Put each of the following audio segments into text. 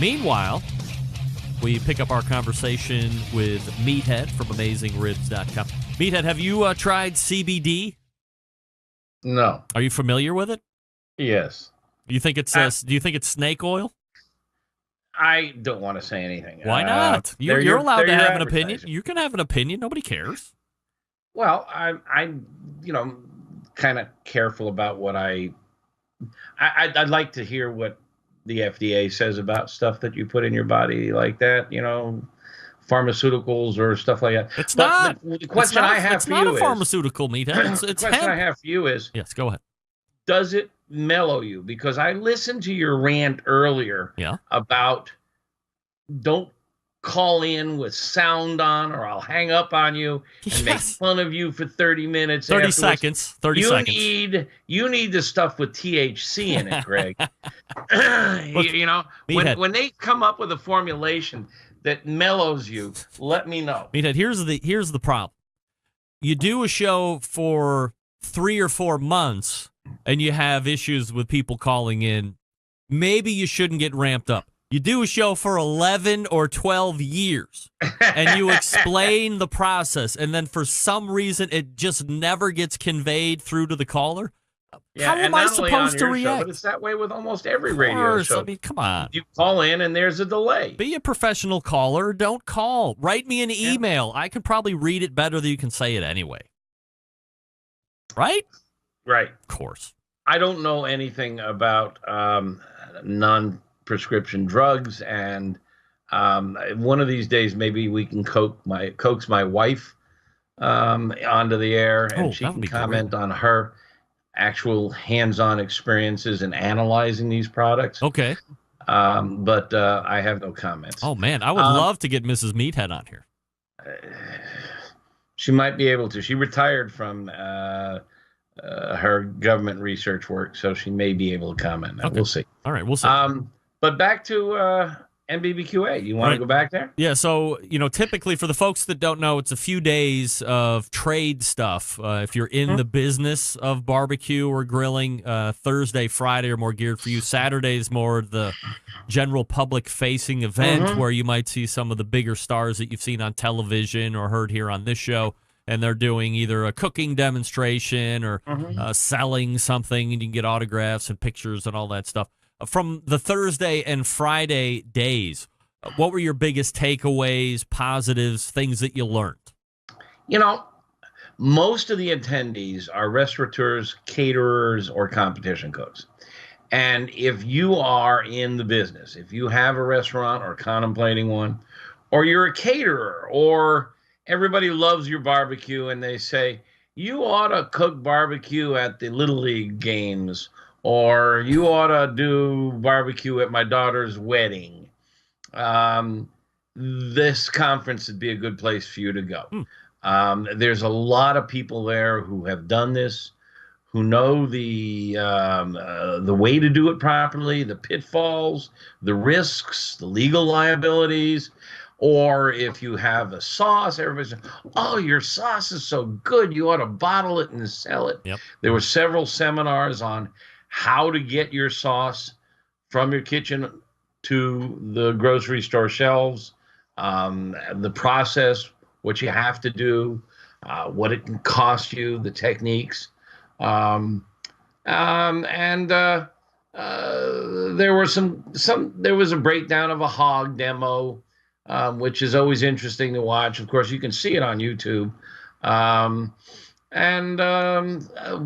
Meanwhile, we pick up our conversation with Meathead from AmazingRibs.com. Meathead, have you tried CBD? No. Are you familiar with it? Yes. Do you think it's do you think it's snake oil? I don't want to say anything. Why not? You're allowed to have an opinion. You can have an opinion. Nobody cares. Well, I'm kind of careful about what I'd like to hear what the FDA says about stuff that you put in your body like that, pharmaceuticals or stuff like that. It's not. The question I have for you is... It's not a pharmaceutical, Meathead. The question I have for you is... Yes, go ahead. Does it mellow you? Because I listened to your rant earlier about don't call in with sound on or I'll hang up on you and make fun of you for 30 minutes. 30 seconds. 30 seconds. You need the stuff with THC in it, Greg. Look, when they come up with a formulation that mellows you, let me know. Meathead, here's the problem. You do a show for 3 or 4 months and you have issues with people calling in. Maybe you shouldn't get ramped up. You do a show for 11 or 12 years, and you explain the process, and then for some reason it just never gets conveyed through to the caller. How am I supposed to react? Show, but it's that way with almost every radio show. I mean, come on. You call in, and there's a delay. Be a professional caller. Don't call. Write me an email. I could probably read it better than you can say it anyway. Right? Right. Of course. I don't know anything about non-prescription drugs, and one of these days maybe we can coax my wife onto the air, and she can comment on her actual hands-on experiences in analyzing these products. Okay. But I have no comments. Oh, man, I would love to get Mrs. Meathead on here. She might be able to. She retired from her government research work, so she may be able to comment. Okay. We'll see. All right, we'll see. But back to NBBQA. You want to go back there? Yeah, so, typically for the folks that don't know, it's a few days of trade stuff. If you're in the business of barbecue or grilling, Thursday, Friday are more geared for you. Saturday is more the general public-facing event where you might see some of the bigger stars that you've seen on television or heard here on this show, and they're doing either a cooking demonstration or selling something, and you can get autographs and pictures and all that stuff. From the Thursday and Friday days, what were your biggest takeaways, positives, things that you learned? Most of the attendees are restaurateurs, caterers, or competition cooks. And if you are in the business, if you have a restaurant or contemplating one, or you're a caterer, or everybody loves your barbecue and they say, you ought to cook barbecue at the Little League games, or you ought to do barbecue at my daughter's wedding. This conference would be a good place for you to go. There's a lot of people there who have done this, who know the way to do it properly, the pitfalls, the risks, the legal liabilities. Or if you have a sauce, everybody says, oh, your sauce is so good, you ought to bottle it and sell it. Yep. There were several seminars on how to get your sauce from your kitchen to the grocery store shelves, the process, what you have to do, what it can cost you, the techniques. And there were there was a breakdown of a hog demo, which is always interesting to watch. Of course, you can see it on YouTube.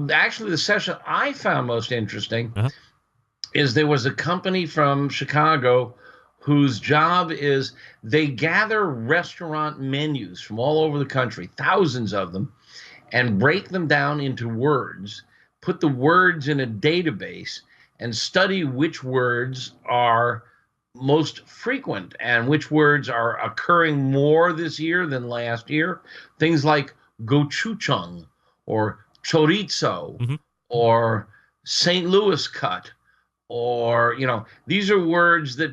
Actually, the session I found most interesting is there was a company from Chicago whose job is they gather restaurant menus from all over the country, thousands of them, and break them down into words, put the words in a database, and study which words are most frequent and which words are occurring more this year than last year. Things like gochujang or chorizo or St. Louis cut, or these are words that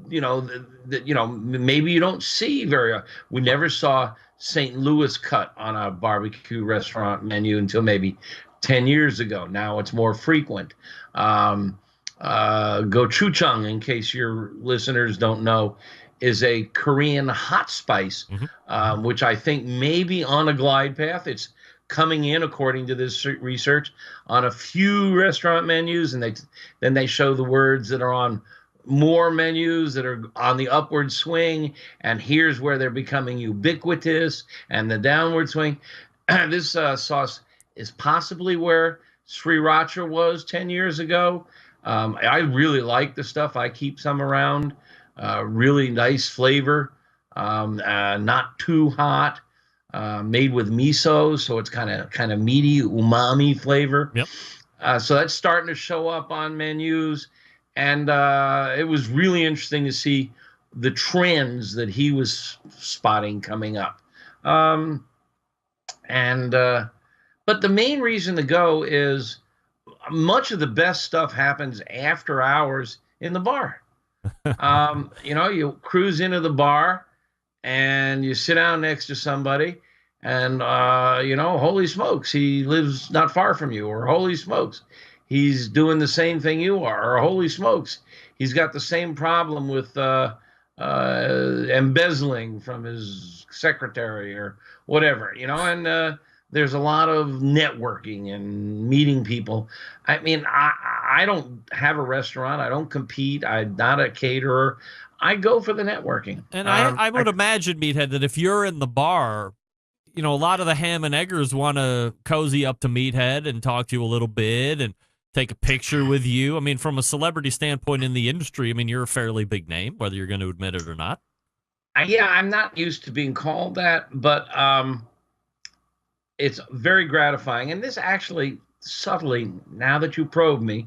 maybe you don't see very. We never saw St. Louis cut on a barbecue restaurant menu until maybe 10 years ago. Now it's more frequent. Gochujang, in case your listeners don't know, is a Korean hot spice, which I think may be on a glide path. It's coming in, according to this research, on a few restaurant menus, and then they show the words that are on more menus that are on the upward swing, and here's where they're becoming ubiquitous, and the downward swing. This sauce is possibly where sriracha was 10 years ago. I really like the stuff. I keep some around. Really nice flavor, not too hot. Made with miso, so it's kind of meaty, umami flavor. Yep. So that's starting to show up on menus, and it was really interesting to see the trends that he was spotting coming up. But the main reason to go is much of the best stuff happens after hours in the bar. You cruise into the bar and you sit down next to somebody, and holy smokes, he lives not far from you, or holy smokes, he's doing the same thing you are, or holy smokes, he's got the same problem with embezzling from his secretary or whatever, and there's a lot of networking and meeting people. I mean, I don't have a restaurant. I don't compete. I'm not a caterer. I go for the networking. And I would imagine, Meathead, that if you're in the bar, a lot of the ham and eggers want to cozy up to Meathead and talk to you a little bit and take a picture with you. I mean, from a celebrity standpoint in the industry, I mean, you're a fairly big name, whether you're going to admit it or not. Yeah, I'm not used to being called that, but it's very gratifying. And this actually, subtly, now that you probe me,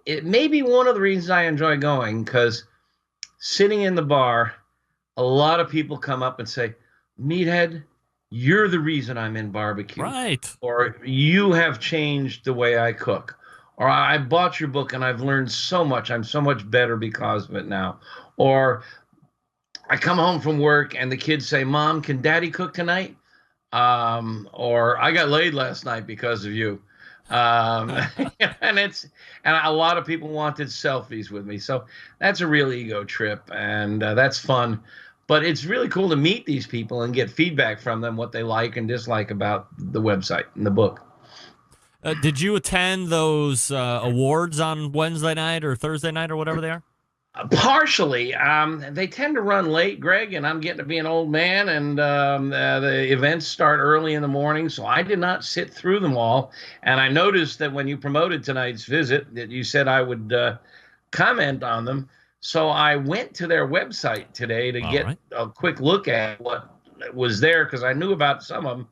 it may be one of the reasons I enjoy going, because sitting in the bar, a lot of people come up and say, Meathead, you're the reason I'm in barbecue. Right. Or you have changed the way I cook. Or I bought your book and I've learned so much. I'm so much better because of it now. Or I come home from work and the kids say, Mom, can Daddy cook tonight? Or I got laid last night because of you. And a lot of people wanted selfies with me. So that's a real ego trip, and that's fun. But it's really cool to meet these people and get feedback from them, what they like and dislike about the website and the book. Did you attend those awards on Wednesday night or Thursday night or whatever they are? Partially. They tend to run late, Greg, and I'm getting to be an old man, and the events start early in the morning, so I did not sit through them all. And I noticed that when you promoted tonight's visit, that you said I would comment on them. So I went to their website today to get a quick look at what was there, because I knew about some of them,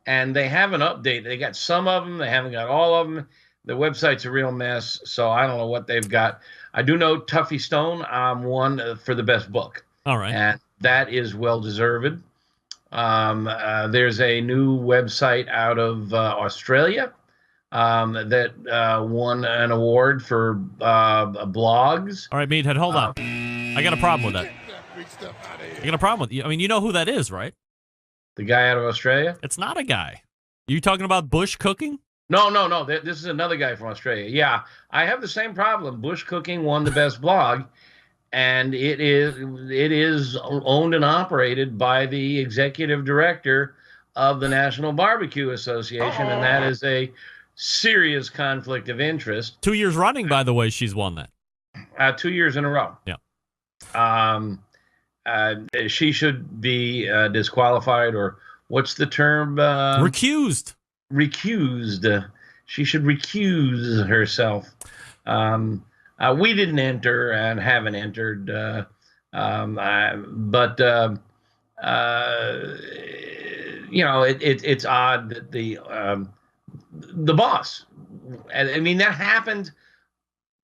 and they haven't updated. They got some of them. They haven't got all of them. The website's a real mess, so I don't know what they've got. I do know Tuffy Stone won for the best book. All right. And that is well-deserved. There's a new website out of Australia that won an award for blogs. All right, Meathead, hold on. I got a problem with that. I got a problem with you. I mean, you know who that is, right? The guy out of Australia? It's not a guy. You talking about Bush Cooking? No. This is another guy from Australia. Yeah, I have the same problem. Bush Cooking won the best blog, and it is owned and operated by the executive director of the National Barbecue Association, and that is a serious conflict of interest. 2 years running, by the way, she's won that. 2 years in a row. Yeah. She should be disqualified, or what's the term? Recused. She should recuse herself. We didn't enter and haven't entered, but it's odd that the boss. I mean, that happened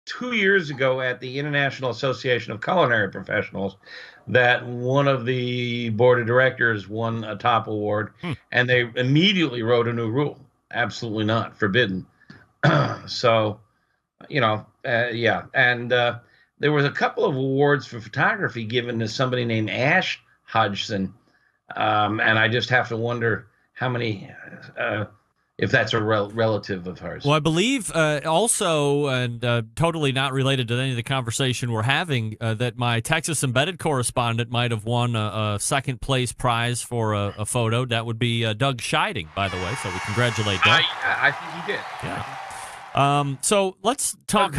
2 years ago at the International Association of Culinary Professionals, that one of the board of directors won a top award, and they immediately wrote a new rule. Absolutely not, forbidden. So, yeah. And there was a couple of awards for photography given to somebody named Ash Hodgson. And I just have to wonder how many if that's a relative of hers. Well, I believe also, and totally not related to any of the conversation we're having, that my Texas embedded correspondent might have won a second place prize for a photo. That would be Doug Scheiding, by the way. So we congratulate Doug. Yeah, I think he did. Yeah. So let's talk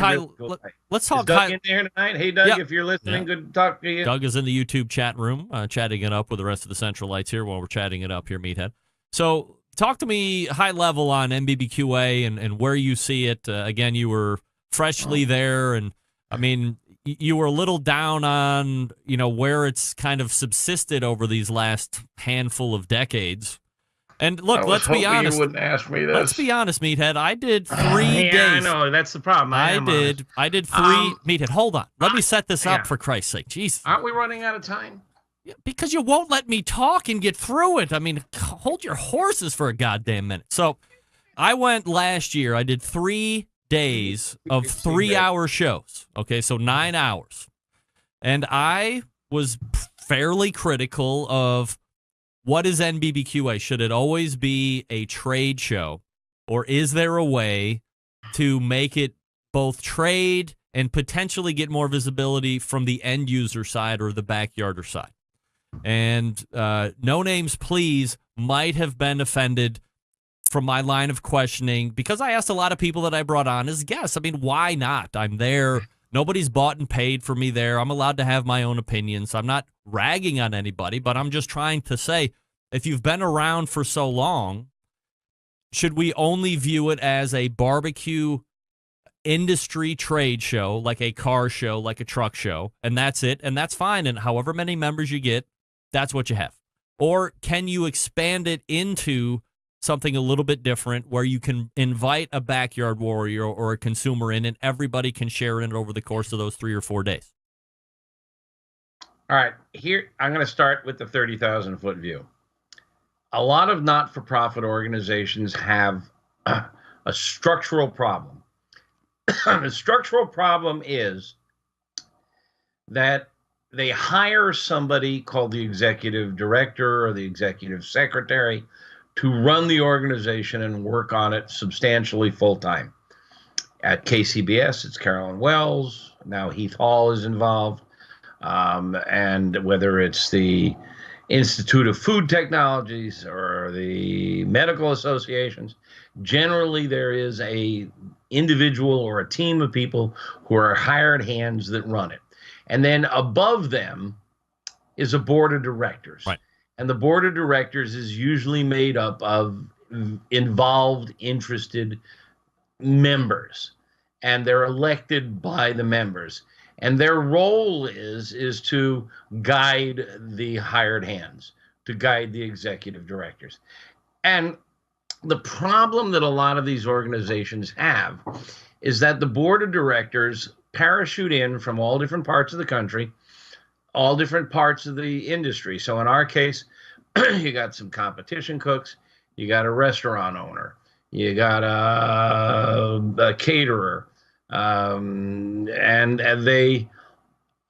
let's talk is Doug in there tonight? Hey, Doug, if you're listening, good to talk to you. Doug is in the YouTube chat room, chatting it up with the rest of the Central Lights here while we're chatting it up here, Meathead. So talk to me high level on NBBQA and where you see it. Again, you were freshly there, and I mean, you were a little down on where it's kind of subsisted over these last handful of decades. And look, let's be honest. You wouldn't ask me this. Let's be honest, Meathead. I did 3 days. I know that's the problem. I did 3. Meathead, hold on. Let me set this up for Christ's sake. Jesus. Aren't we running out of time? Because you won't let me talk and get through it. I mean, hold your horses for a goddamn minute. So, I went last year. I did 3 days of 3-hour shows. Okay, so 9 hours, and I was fairly critical of. What is NBBQA? Should it always be a trade show, or is there a way to make it both trade and potentially get more visibility from the end user side or the backyarder side? And No Names Please might have been offended from my line of questioning because I asked a lot of people that I brought on as guests. I mean, why not? I'm there. Nobody's bought and paid for me there. I'm allowed to have my own opinions. I'm not ragging on anybody, but I'm just trying to say, if you've been around for so long, should we only view it as a barbecue industry trade show, like a car show, like a truck show, and that's it, and that's fine, and however many members you get, that's what you have? Or can you expand it into something a little bit different where you can invite a backyard warrior or a consumer in and everybody can share in it over the course of those 3 or 4 days? All right, here I'm going to start with the 30,000-foot view. A lot of not-for-profit organizations have a structural problem. The structural problem is that they hire somebody called the executive director or the executive secretary to run the organization and work on it substantially full-time. At KCBS, it's Carolyn Wells. Now Heath Hall is involved. And whether it's the Institute of Food Technologies or the medical associations, generally there is a individual or a team of people who are hired hands that run it. And then above them is a board of directors. Right. And the board of directors is usually made up of involved, interested members. And they're elected by the members. And their role is to guide the hired hands, to guide the executive directors. And the problem that a lot of these organizations have is that the board of directors parachute in from all different parts of the country, all different parts of the industry. So in our case, you got some competition cooks, you got a restaurant owner, you got a caterer, and they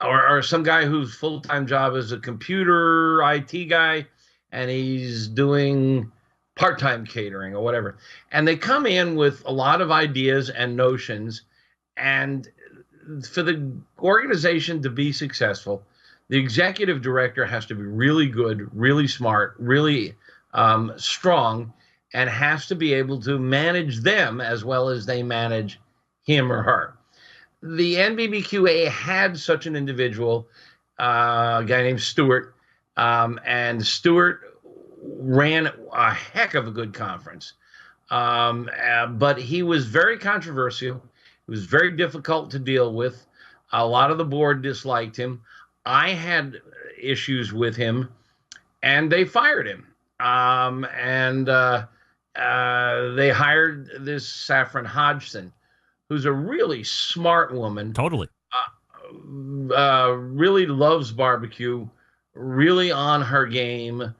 or some guy whose full-time job is a computer IT guy, and he's doing part-time catering or whatever. And they come in with a lot of ideas and notions, and for the organization to be successful, the executive director has to be really good, really smart, really strong, and has to be able to manage them as well as they manage him or her. The NBBQA had such an individual, a guy named Stewart, and Stewart ran a heck of a good conference. But he was very controversial. It was very difficult to deal with. A lot of the board disliked him. I had issues with him, and they fired him. They hired this Saffron Hodgson, who's a really smart woman. Totally. Really loves barbecue, really on her game,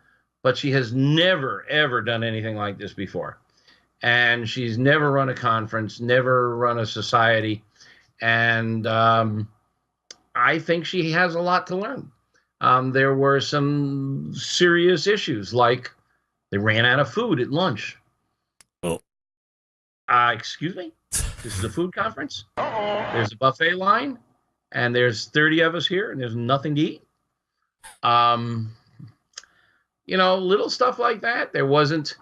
but she has never, ever done anything like this before. And she's never run a conference, never run a society. And I think she has a lot to learn. There were some serious issues, like they ran out of food at lunch. Well, Excuse me? This is a food conference? There's a buffet line, and there's 30 of us here, and there's nothing to eat. Little stuff like that. There wasn't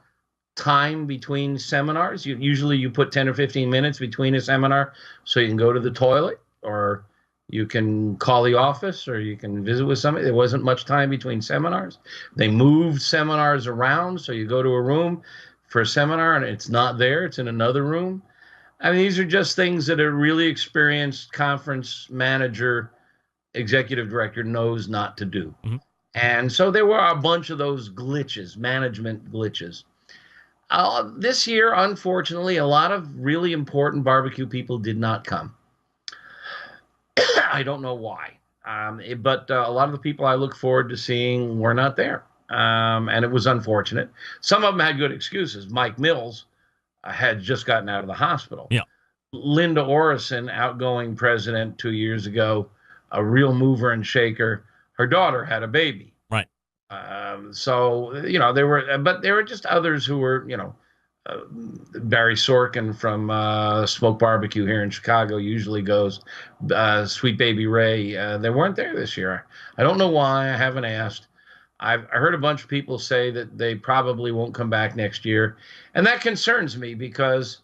time between seminars. Usually you put 10 or 15 minutes between a seminar so you can go to the toilet, or you can call the office, or you can visit with somebody. There wasn't much time between seminars. They moved seminars around, so you go to a room for a seminar and it's not there. It's in another room. I mean, these are just things that a really experienced conference manager, executive director knows not to do. Mm-hmm. And so there were a bunch of those glitches, management glitches. This year, unfortunately, a lot of really important barbecue people did not come. I don't know why, but a lot of the people I look forward to seeing were not there, and it was unfortunate. Some of them had good excuses. Mike Mills had just gotten out of the hospital. Yeah. Linda Orison, outgoing president 2 years ago, a real mover and shaker. Her daughter had a baby. Right. There were just others who were, Barry Sorkin from Smoke Barbecue here in Chicago usually goes. Sweet Baby Ray, they weren't there this year. I don't know why. I haven't asked. I heard a bunch of people say that they probably won't come back next year. And that concerns me because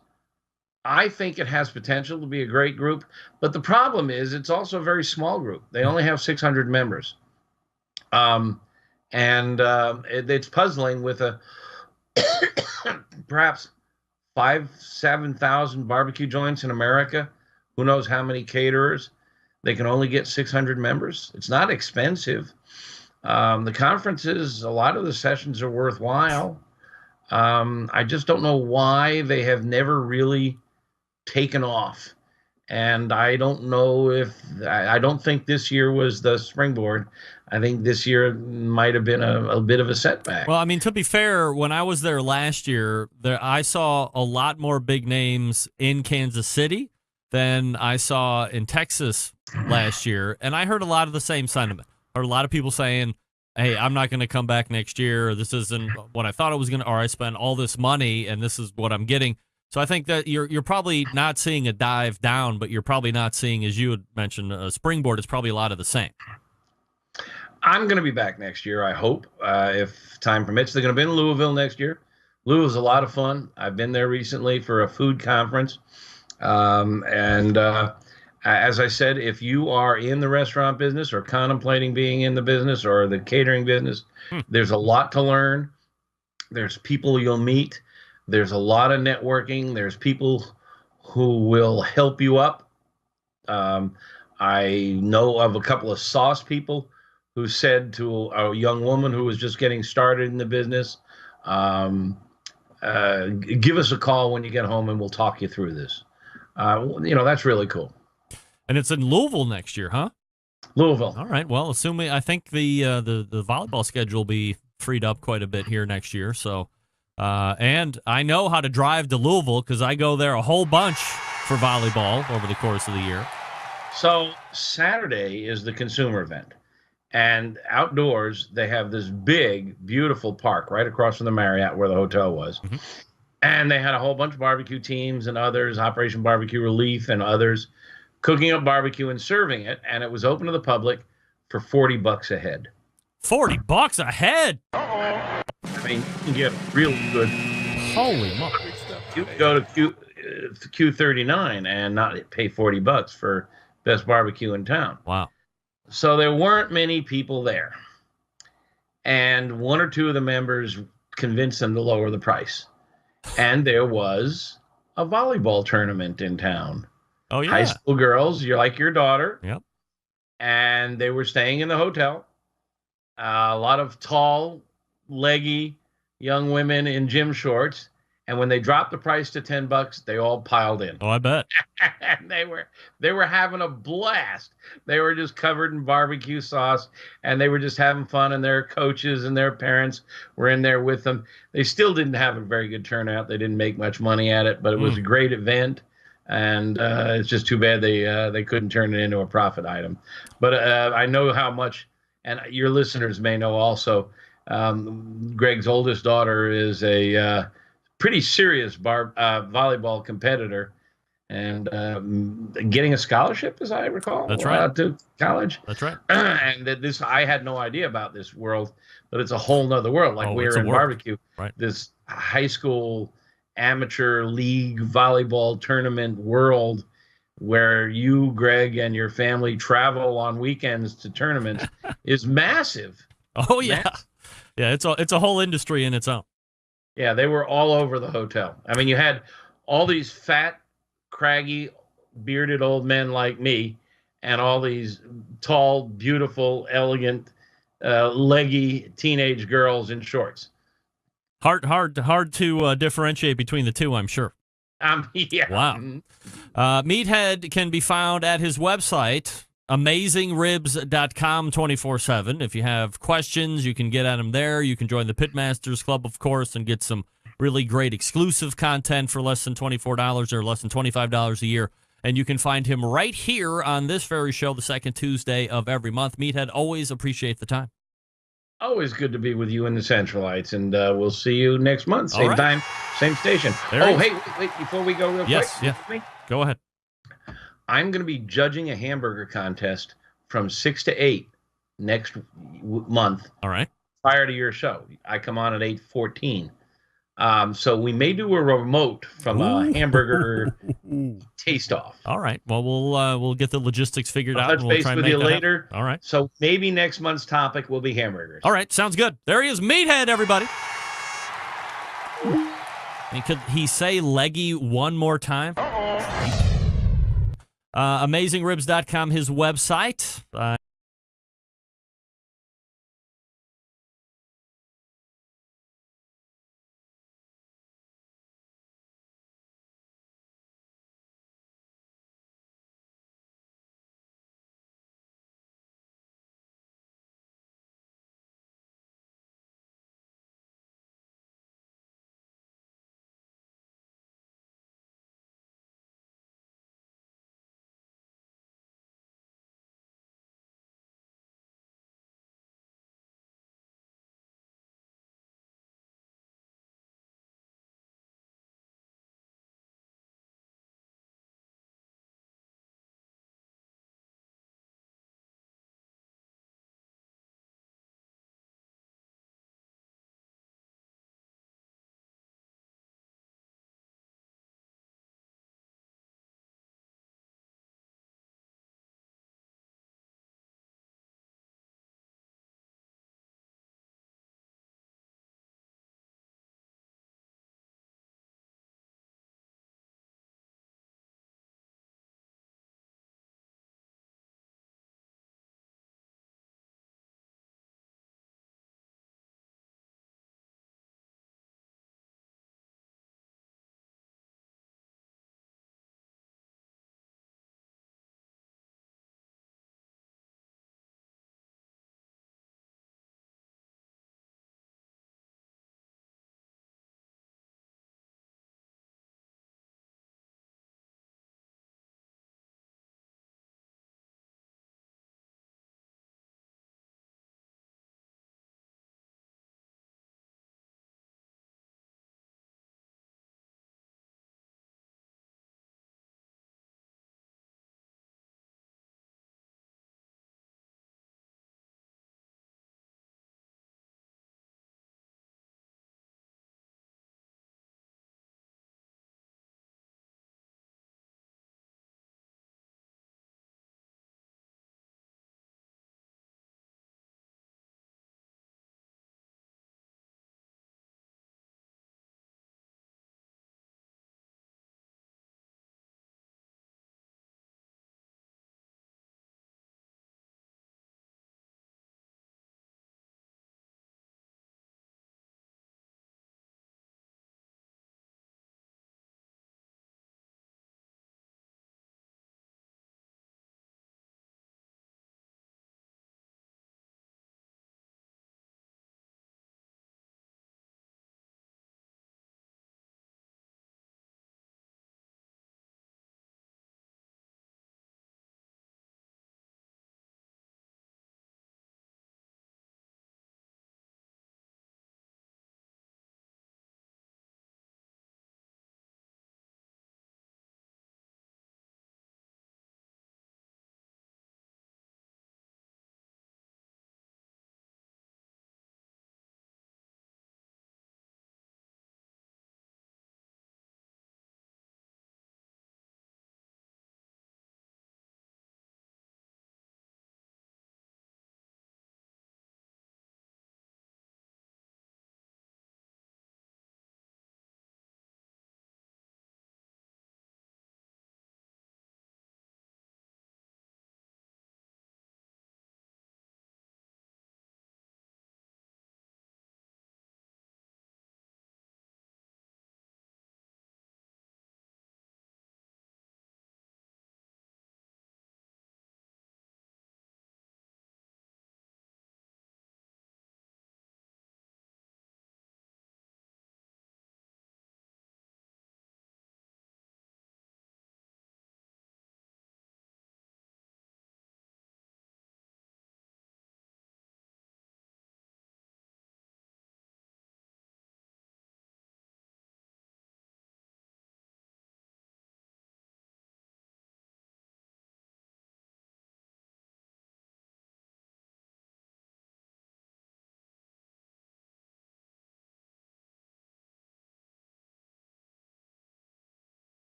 I think it has potential to be a great group. But the problem is it's also a very small group. They only have 600 members. It's puzzling with perhaps 7,000 barbecue joints in America. Who knows how many caterers? They can only get 600 members. It's not expensive. The conferences, a lot of the sessions are worthwhile. I just don't know why they have never really taken off. And I don't know I don't think this year was the springboard. I think this year might have been a bit of a setback. Well, I mean, to be fair, when I was there last year, I saw a lot more big names in Kansas City than I saw in Texas last year. And I heard a lot of the same sentiment. I heard a lot of people saying, hey, I'm not going to come back next year, or this isn't what I thought it was going to, or I spent all this money and this is what I'm getting. So I think that you're probably not seeing a dive down, but you're probably not seeing, as you had mentioned, a springboard. It's probably a lot of the same. I'm going to be back next year, I hope, if time permits. They're going to be in Louisville next year. Louisville's a lot of fun. I've been there recently for a food conference. As I said, if you are in the restaurant business or contemplating being in the business or the catering business, there's a lot to learn. There's people you'll meet. There's a lot of networking. There's people who will help you up. I know of a couple of sauce people who said to a young woman who was just getting started in the business, give us a call when you get home and we'll talk you through this. That's really cool. And it's in Louisville next year, huh? Louisville. All right. Well, I think the volleyball schedule will be freed up quite a bit here next year. So, and I know how to drive to Louisville because I go there a whole bunch for volleyball over the course of the year. So Saturday is the consumer event. And outdoors, they have this big, beautiful park right across from the Marriott where the hotel was. Mm-hmm. And they had a whole bunch of barbecue teams and others, Operation Barbecue Relief and others, cooking up barbecue and serving it. And it was open to the public for $40 a head. $40 a head? I mean, you can get real good. Holy moly. You can go to Q39 and not pay $40 for best barbecue in town. Wow. So there weren't many people there. And one or two of the members convinced them to lower the price. And there was a volleyball tournament in town. Oh, yeah. High school girls, you're like your daughter. Yep. And they were staying in the hotel. A lot of tall, leggy young women in gym shorts. And when they dropped the price to $10, they all piled in. Oh, I bet. And they were having a blast. They were just covered in barbecue sauce, and they were just having fun. And their coaches and their parents were in there with them. They still didn't have a very good turnout. They didn't make much money at it, but it was a great event. And it's just too bad they couldn't turn it into a profit item. But I know how much, and your listeners may know also. Greg's oldest daughter is a pretty serious volleyball competitor, and getting a scholarship, as I recall, That's right. to college. That's right. And this, I had no idea about this world, but it's a whole nother world. Like It's we're a in world. barbecue, Right. this high school amateur league volleyball tournament world where you, Greg, and your family travel on weekends to tournaments is massive. Oh yeah, Massive. yeah. It's a whole industry in its own. Yeah, they were all over the hotel. I mean, you had all these fat, craggy, bearded old men like me, and all these tall, beautiful, elegant, leggy teenage girls in shorts. Hard to differentiate between the two, I'm sure. Yeah. Wow. Meathead can be found at his website, AmazingRibs.com 24/7. If you have questions, you can get at him there. You can join the Pitmasters Club, of course, and get some really great exclusive content for less than $24 or less than $25 a year. And you can find him right here on this very show, the second Tuesday of every month. Meathead, always appreciate the time. Always good to be with you in the Centralites, and we'll see you next month. Same right. time, same station. Hey, wait, before we go real quick. Yeah. Go ahead. I'm going to be judging a hamburger contest from 6 to 8 next month. All right. Prior to your show. I come on at 8:14. So we may do a remote from a hamburger taste-off. All right. Well, we'll get the logistics figured out. I'll touch and we'll base try with and you make that later. All right. So maybe next month's topic will be hamburgers. All right. Sounds good. There he is, Meathead, everybody. And could he say leggy one more time? AmazingRibs.com, his website.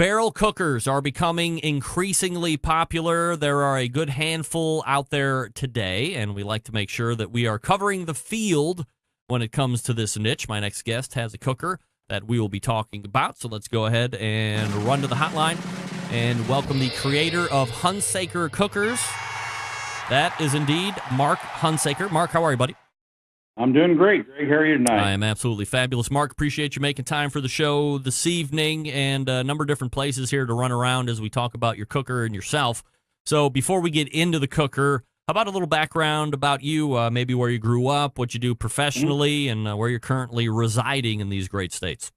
Barrel cookers are becoming increasingly popular. There are a good handful out there today, and we like to make sure that we are covering the field when it comes to this niche. My next guest has a cooker that we will be talking about, so let's go ahead and run to the hotline and welcome the creator of Hunsaker Cookers. That is indeed Mark Hunsaker. Mark, how are you, buddy? I'm doing great. Greg, how are you tonight? I am absolutely fabulous. Mark, appreciate you making time for the show this evening, and a number of different places here to run around as we talk about your cooker and yourself. So before we get into the cooker, how about a little background about you, maybe where you grew up, what you do professionally, and where you're currently residing in these great states?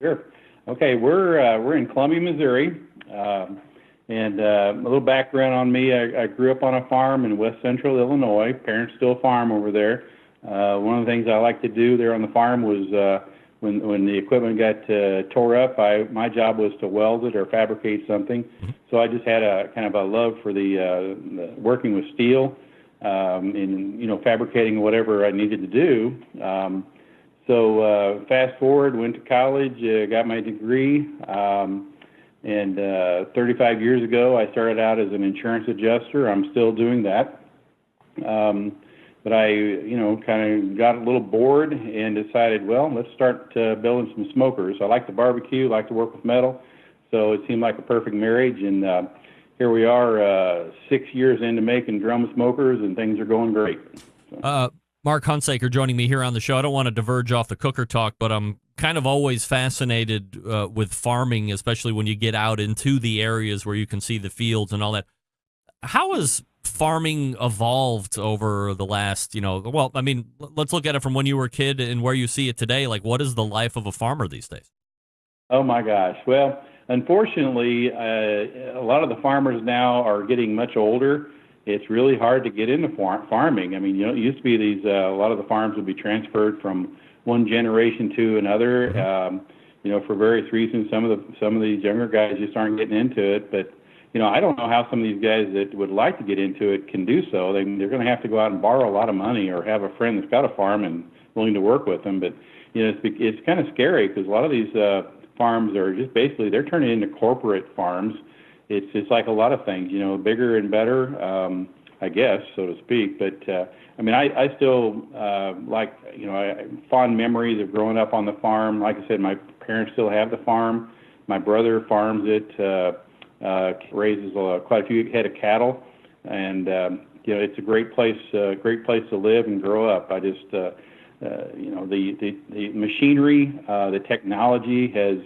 Sure. Okay, we're in Columbia, Missouri, and a little background on me. I grew up on a farm in west central Illinois. Parents still farm over there. One of the things I like to do there on the farm was when the equipment got tore up, my job was to weld it or fabricate something. So I just had a kind of a love for the working with steel and fabricating whatever I needed to do. So fast forward, went to college, got my degree, and 35 years ago I started out as an insurance adjuster. I'm still doing that. But I, kind of got a little bored and decided, well, let's start building some smokers. I like to barbecue, like to work with metal, so it seemed like a perfect marriage. And here we are 6 years into making drum smokers, and things are going great. So. Mark Hunsaker joining me here on the show. I don't want to diverge off the cooker talk, but I'm kind of always fascinated with farming, especially when you get out into the areas where you can see the fields and all that. How has farming evolved over the last, let's look at it from when you were a kid and where you see it today. Like, what is the life of a farmer these days? Oh, my gosh. Well, unfortunately, a lot of the farmers now are getting much older. It's really hard to get into farming. I mean, it used to be a lot of the farms would be transferred from one generation to another. For various reasons, some of these younger guys just aren't getting into it. But I don't know how some of these guys that would like to get into it can do so. They're going to have to go out and borrow a lot of money or have a friend that's got a farm and willing to work with them. But it's kind of scary because a lot of these farms are just basically they're turning into corporate farms. It's like a lot of things, bigger and better, I guess, so to speak. But I still I fond memories of growing up on the farm. Like I said, my parents still have the farm. My brother farms it. Raises quite a few head of cattle, and it's a great place to live and grow up. I just the machinery, the technology has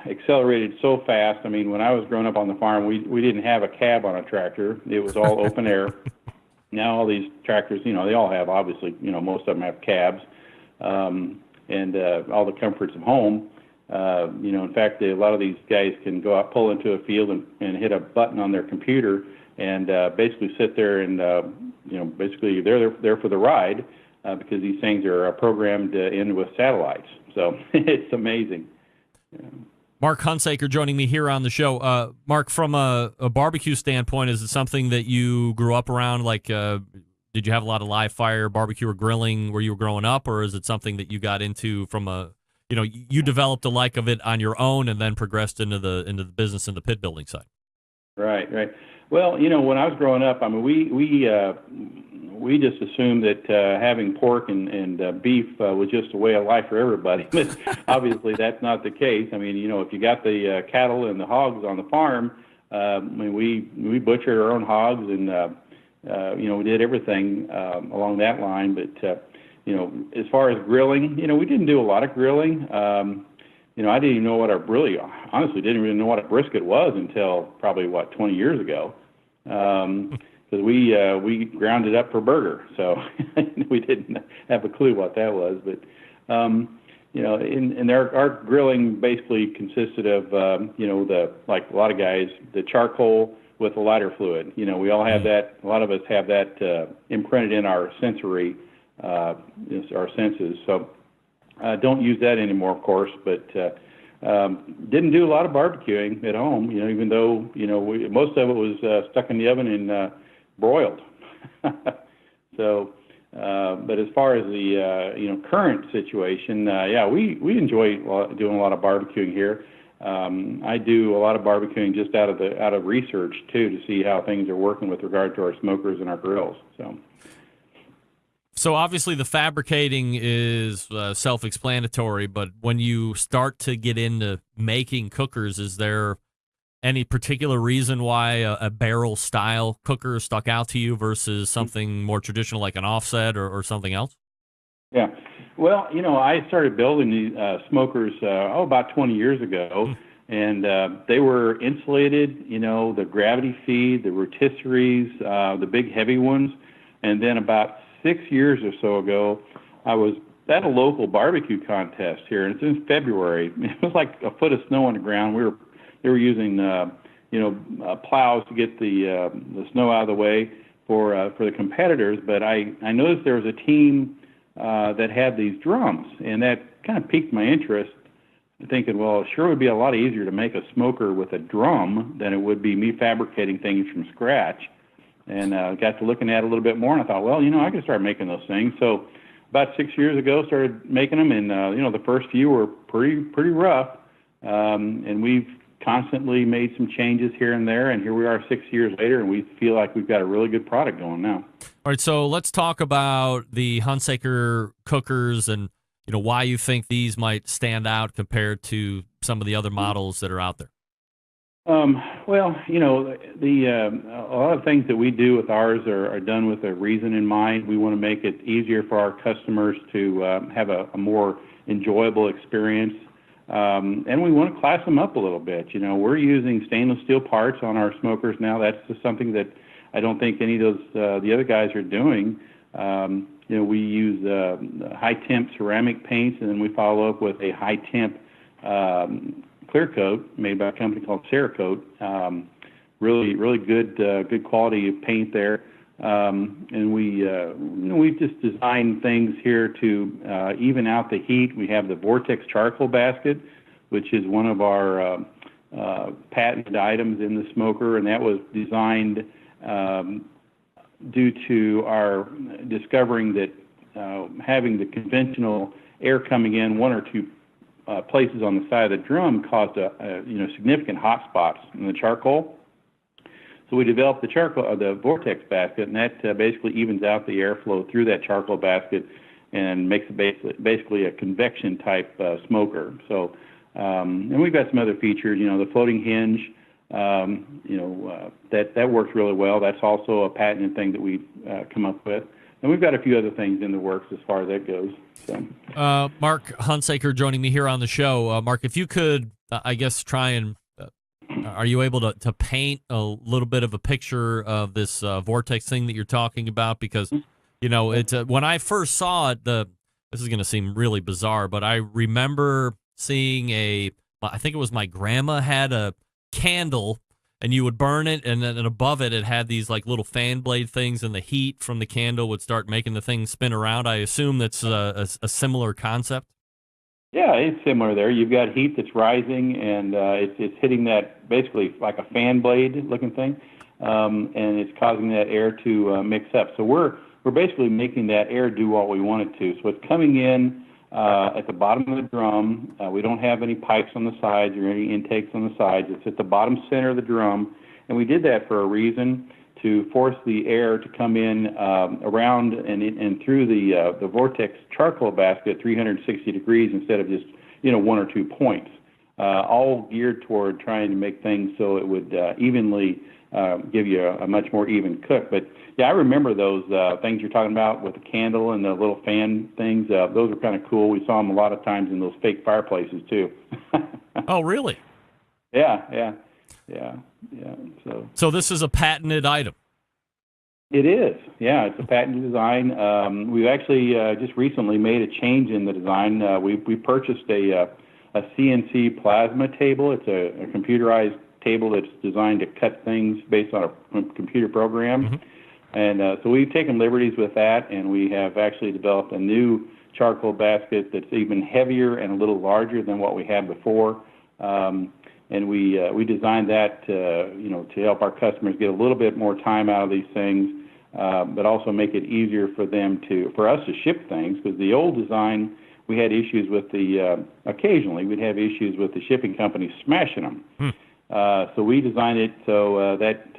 accelerated so fast. I mean, when I was growing up on the farm, we didn't have a cab on a tractor. It was all open air. Now all these tractors, they all have, obviously, most of them have cabs, and all the comforts of home. In fact, a lot of these guys can go out, pull into a field and hit a button on their computer and basically sit there and, basically they're there for the ride because these things are programmed in with satellites. So it's amazing. Yeah. Mark Hunsaker joining me here on the show. Mark, from a barbecue standpoint, is it something that you grew up around? Like, did you have a lot of live fire, barbecue, or grilling where you were growing up, or is it something that you got into from you developed a like of it on your own and then progressed into the business and the pit building side? Right. Well, when I was growing up, I mean, we just assumed that having pork and beef was just a way of life for everybody. But obviously, that's not the case. I mean, if you got the cattle and the hogs on the farm, we butchered our own hogs and we did everything along that line. But as far as grilling, we didn't do a lot of grilling. I didn't even know honestly didn't even know what a brisket was until probably 20 years ago. Because we ground it up for burger, so we didn't have a clue what that was. But our grilling basically consisted of like a lot of guys, the charcoal with the lighter fluid. We all have that. A lot of us have that imprinted in our sensory, our senses. So don't use that anymore, of course. But didn't do a lot of barbecuing at home. Even though most of it was stuck in the oven and broiled. So But as far as the current situation, we enjoy doing a lot of barbecuing here. I do a lot of barbecuing just out of research too, to see how things are working with regard to our smokers and our grills. So obviously the fabricating is self-explanatory, but when you start to get into making cookers, is there any particular reason why a barrel-style cooker stuck out to you versus something more traditional like an offset or something else? Yeah. Well, I started building these smokers about 20 years ago, and they were insulated, the gravity feed, the rotisseries, the big heavy ones. And then about 6 years or so ago, I was at a local barbecue contest here, and it's in February. It was like a foot of snow on the ground. They were using plows to get the snow out of the way for the competitors. But I noticed there was a team that had these drums, and that kind of piqued my interest, thinking, well, it sure would be a lot easier to make a smoker with a drum than it would be me fabricating things from scratch. And got to looking at it a little bit more, and I thought, well, I could start making those things. So about 6 years ago, started making them, and the first few were pretty rough, and we've constantly made some changes here and there, and here we are 6 years later, and we feel like we've got a really good product going now. All right, so let's talk about the Hunsaker cookers and why you think these might stand out compared to some of the other models that are out there. Well, a lot of things that we do with ours are done with a reason in mind. We want to make it easier for our customers to have a more enjoyable experience. And we want to class them up a little bit. We're using stainless steel parts on our smokers now. That's just something that I don't think any of those the other guys are doing. We use high temp ceramic paints, and then we follow up with a high temp clear coat made by a company called Cerakote. Really good quality paint there. And we've just designed things here to even out the heat. We have the Vortex charcoal basket, which is one of our patented items in the smoker, and that was designed due to our discovering that having the conventional air coming in one or two places on the side of the drum caused significant hot spots in the charcoal. So we developed the Vortex basket, and that basically evens out the airflow through that charcoal basket and makes it basically a convection type smoker. So, and we've got some other features, the floating hinge, that works really well. That's also a patented thing that we've come up with. And we've got a few other things in the works as far as that goes. So. Mark Hunsaker joining me here on the show. Mark, if you could, I guess, try and are you able to paint a little bit of a picture of this Vortex thing that you're talking about? Because, it's when I first saw it, this is going to seem really bizarre, but I remember seeing I think it was my grandma had a candle, and you would burn it, and then above it, it had these like little fan blade things, and the heat from the candle would start making the thing spin around. I assume that's a similar concept. Yeah, it's similar there. You've got heat that's rising, and it's hitting that basically like a fan blade looking thing, and it's causing that air to mix up. So we're basically making that air do what we want it to. So it's coming in at the bottom of the drum. We don't have any pipes on the sides or any intakes on the sides. It's at the bottom center of the drum, and we did that for a reason, to force the air to come in around and through the Vortex charcoal basket 360 degrees instead of just one or 2 points, all geared toward trying to make things so it would evenly give you a much more even cook. But yeah, I remember those things you're talking about with the candle and the little fan things. Those are kind of cool. We saw them a lot of times in those fake fireplaces too. Oh, really? Yeah. So this is a patented item. It is. Yeah, it's a patented design. We've actually just recently made a change in the design. We purchased a CNC plasma table. It's a computerized table that's designed to cut things based on a computer program. Mm-hmm. And so we've taken liberties with that, and we have actually developed a new charcoal basket that's even heavier and a little larger than what we had before. And we designed that to help our customers get a little bit more time out of these things. but also make it easier for us to ship things, because the old design, we had issues with occasionally we'd have issues with the shipping companies smashing them. So we designed it so that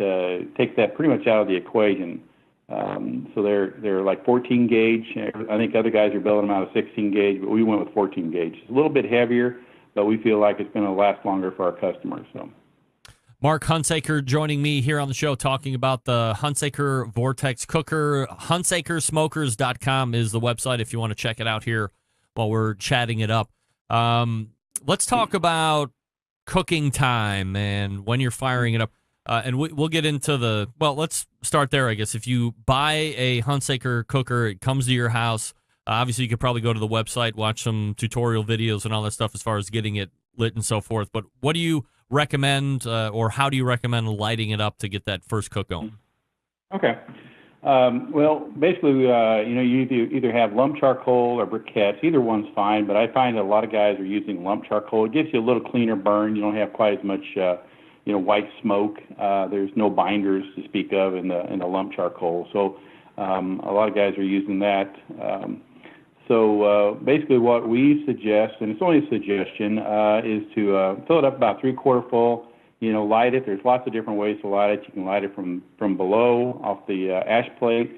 takes that pretty much out of the equation. So they're like 14 gauge. I think other guys are building them out of 16 gauge, but we went with 14 gauge. It's a little bit heavier, but we feel like it's going to last longer for our customers. So. Mark Hunsaker joining me here on the show talking about the Hunsaker Vortex Cooker. HunsakerSmokers.com is the website if you want to check it out here while we're chatting it up. Let's talk about cooking time and when you're firing it up. And we'll get into let's start there, I guess. If you buy a Hunsaker cooker, it comes to your house. Obviously, you could probably go to the website, watch some tutorial videos and all that stuff as far as getting it lit and so forth. But what do you recommend, or how do you recommend lighting it up to get that first cook going? Okay. Well, basically, you either have lump charcoal or briquettes. Either one's fine, but I find that a lot of guys are using lump charcoal. It gives you a little cleaner burn. You don't have quite as much, white smoke. There's no binders to speak of in the lump charcoal. So a lot of guys are using that. So basically what we suggest, and it's only a suggestion, is to fill it up about 3/4 full, light it. There's lots of different ways to light it. You can light it from below off the ash plate.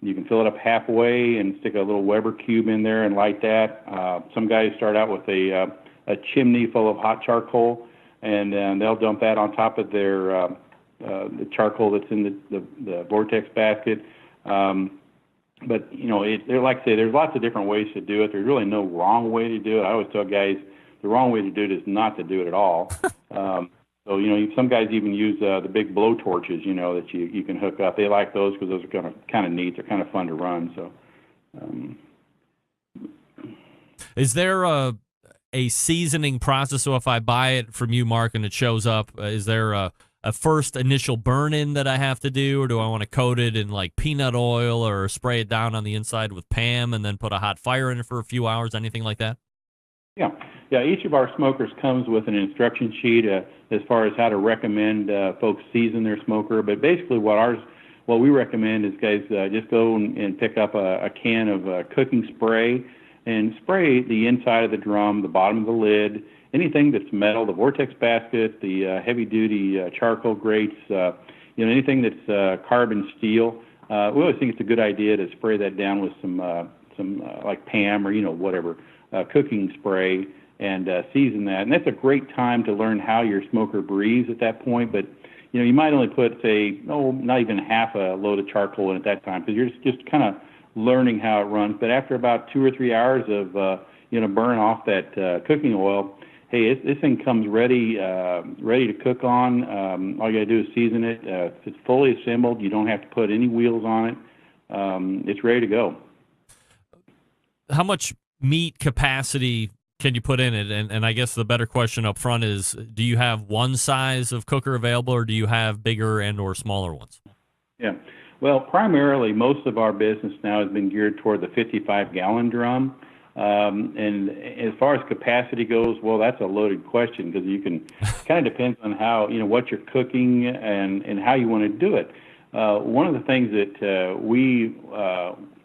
You can fill it up halfway and stick a little Weber cube in there and light that. Some guys start out with a chimney full of hot charcoal, and they'll dump that on top of their the charcoal that's in the vortex basket. But like I say, there's lots of different ways to do it. There's really no wrong way to do it. I always tell guys the wrong way to do it is not to do it at all. So some guys even use the big blow torches, that you can hook up. They like those because those are kind of neat. They're kind of fun to run. So, is there a seasoning process? So if I buy it from you, Mark, and it shows up, is there a first initial burn-in that I have to do, or do I want to coat it in like peanut oil or spray it down on the inside with Pam and then put a hot fire in it for a few hours, anything like that? Yeah. Each of our smokers comes with an instruction sheet as far as how to recommend folks season their smoker. But basically what we recommend is guys just go and pick up a can of cooking spray and spray the inside of the drum, the bottom of the lid, anything that's metal, the vortex basket, the heavy-duty charcoal grates, anything that's carbon steel. We always think it's a good idea to spray that down with some like Pam or whatever cooking spray and season that. And that's a great time to learn how your smoker breathes at that point. But you might only put not even half a load of charcoal in at that time because you're just kind of learning how it runs. But after about 2 or 3 hours of burn off that cooking oil, hey, this thing comes ready to cook on. All you got to do is season it. If it's fully assembled, you don't have to put any wheels on it. It's ready to go. How much meat capacity can you put in it? And I guess the better question up front is, do you have one size of cooker available, or do you have bigger and or smaller ones? Yeah. Well, primarily, most of our business now has been geared toward the 55-gallon drum. And as far as capacity goes, well, that's a loaded question because you can kind of depends on how, what you're cooking and how you want to do it. One of the things that we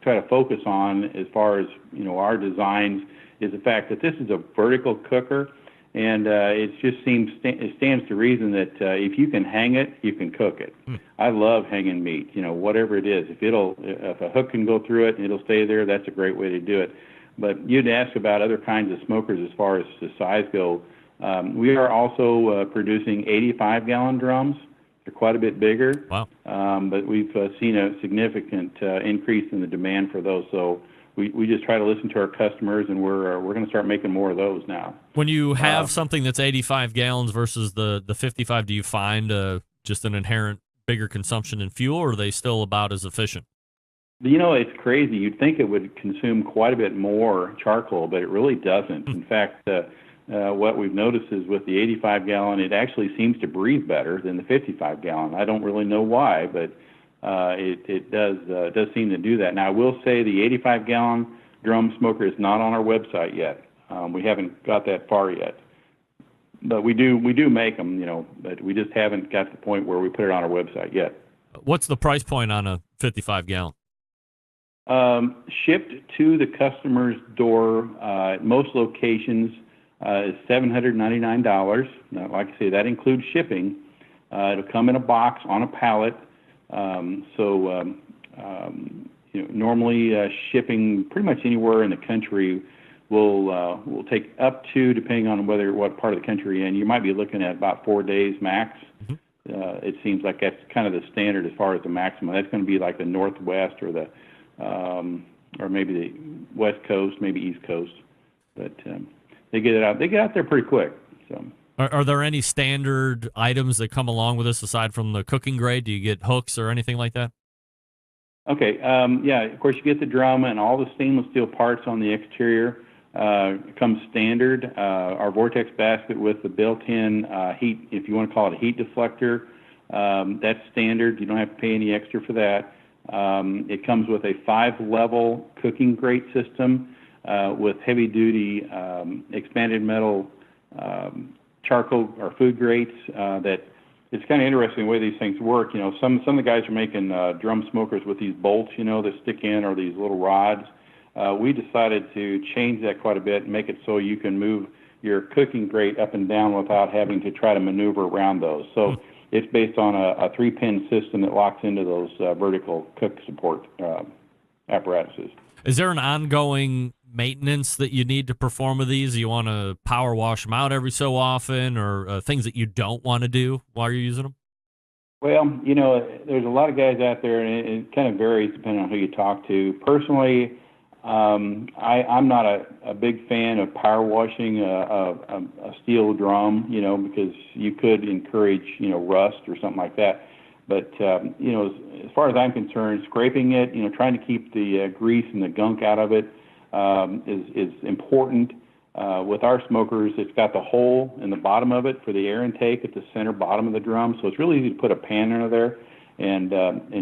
try to focus on as far as, our designs is the fact that this is a vertical cooker, and it stands to reason that if you can hang it, you can cook it. I love hanging meat, whatever it is. If a hook can go through it and it'll stay there, that's a great way to do it. But you'd ask about other kinds of smokers as far as the size go. We are also producing 85-gallon drums. They're quite a bit bigger. Wow. But we've seen a significant increase in the demand for those. So we just try to listen to our customers, and we're going to start making more of those now. When you have something that's 85 gallons versus the 55, do you find just an inherent bigger consumption in fuel, or are they still about as efficient? It's crazy. You'd think it would consume quite a bit more charcoal, but it really doesn't. In fact, what we've noticed is with the 85-gallon, it actually seems to breathe better than the 55-gallon. I don't really know why, but it does seem to do that. Now, I will say the 85-gallon drum smoker is not on our website yet. We haven't got that far yet. But we do make them, but we just haven't got to the point where we put it on our website yet. What's the price point on a 55-gallon? Shipped to the customer's door at most locations is $799. Now, like I say, that includes shipping. It'll come in a box on a pallet. Normally shipping pretty much anywhere in the country will take up to, depending on what part of the country you're in, you might be looking at about 4 days max. Mm-hmm. It seems like that's kind of the standard as far as the maximum. That's going to be like the Northwest or or maybe the West Coast, maybe East Coast. But they get it out. They get out there pretty quick. So. Are there any standard items that come along with this aside from the cooking grade? Do you get hooks or anything like that? Okay. Of course, you get the drum and all the stainless steel parts on the exterior. Comes standard. Our Vortex basket with the built-in heat, if you want to call it a heat deflector, that's standard. You don't have to pay any extra for that. It comes with a 5-level cooking grate system with heavy-duty expanded metal charcoal or food grates. That it's kind of interesting the way these things work. You know, some of the guys are making drum smokers with these bolts, that stick in, or these little rods. We decided to change that quite a bit and make it so you can move your cooking grate up and down without having to try to maneuver around those. So it's based on a 3-pin system that locks into those vertical cook support apparatuses. Is there an ongoing maintenance that you need to perform with these? You want to power wash them out every so often, or things that you don't want to do while you're using them? Well, there's a lot of guys out there, and it kind of varies depending on who you talk to. Personally, I'm not a big fan of power washing a steel drum, because you could encourage, rust or something like that. But, as far as I'm concerned, scraping it, trying to keep the grease and the gunk out of it is important. With our smokers, it's got the hole in the bottom of it for the air intake at the center bottom of the drum, so it's really easy to put a pan under there and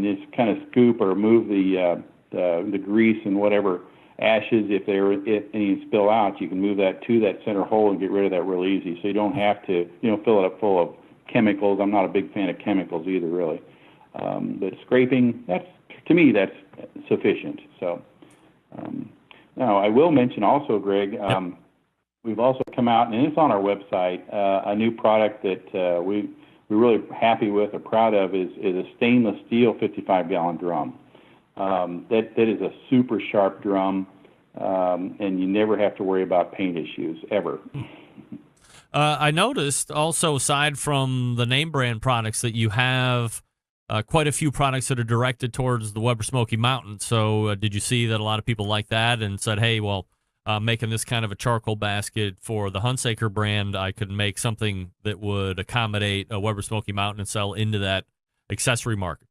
just kind of scoop or remove the grease and whatever ashes, if any spill out, you can move that to that center hole and get rid of that real easy. So you don't have to, fill it up full of chemicals. I'm not a big fan of chemicals either, really. But scraping, to me, that's sufficient. So now I will mention also, Greg, we've also come out, and it's on our website, a new product that we're really happy with or proud of is a stainless steel 55-gallon drum. That is a super sharp drum, and you never have to worry about paint issues, ever. I noticed also, aside from the name brand products, that you have quite a few products that are directed towards the Weber Smoky Mountain. So did you see that a lot of people like that and said, hey, well, making this kind of a charcoal basket for the Hunsaker brand, I could make something that would accommodate a Weber Smoky Mountain and sell into that accessory market?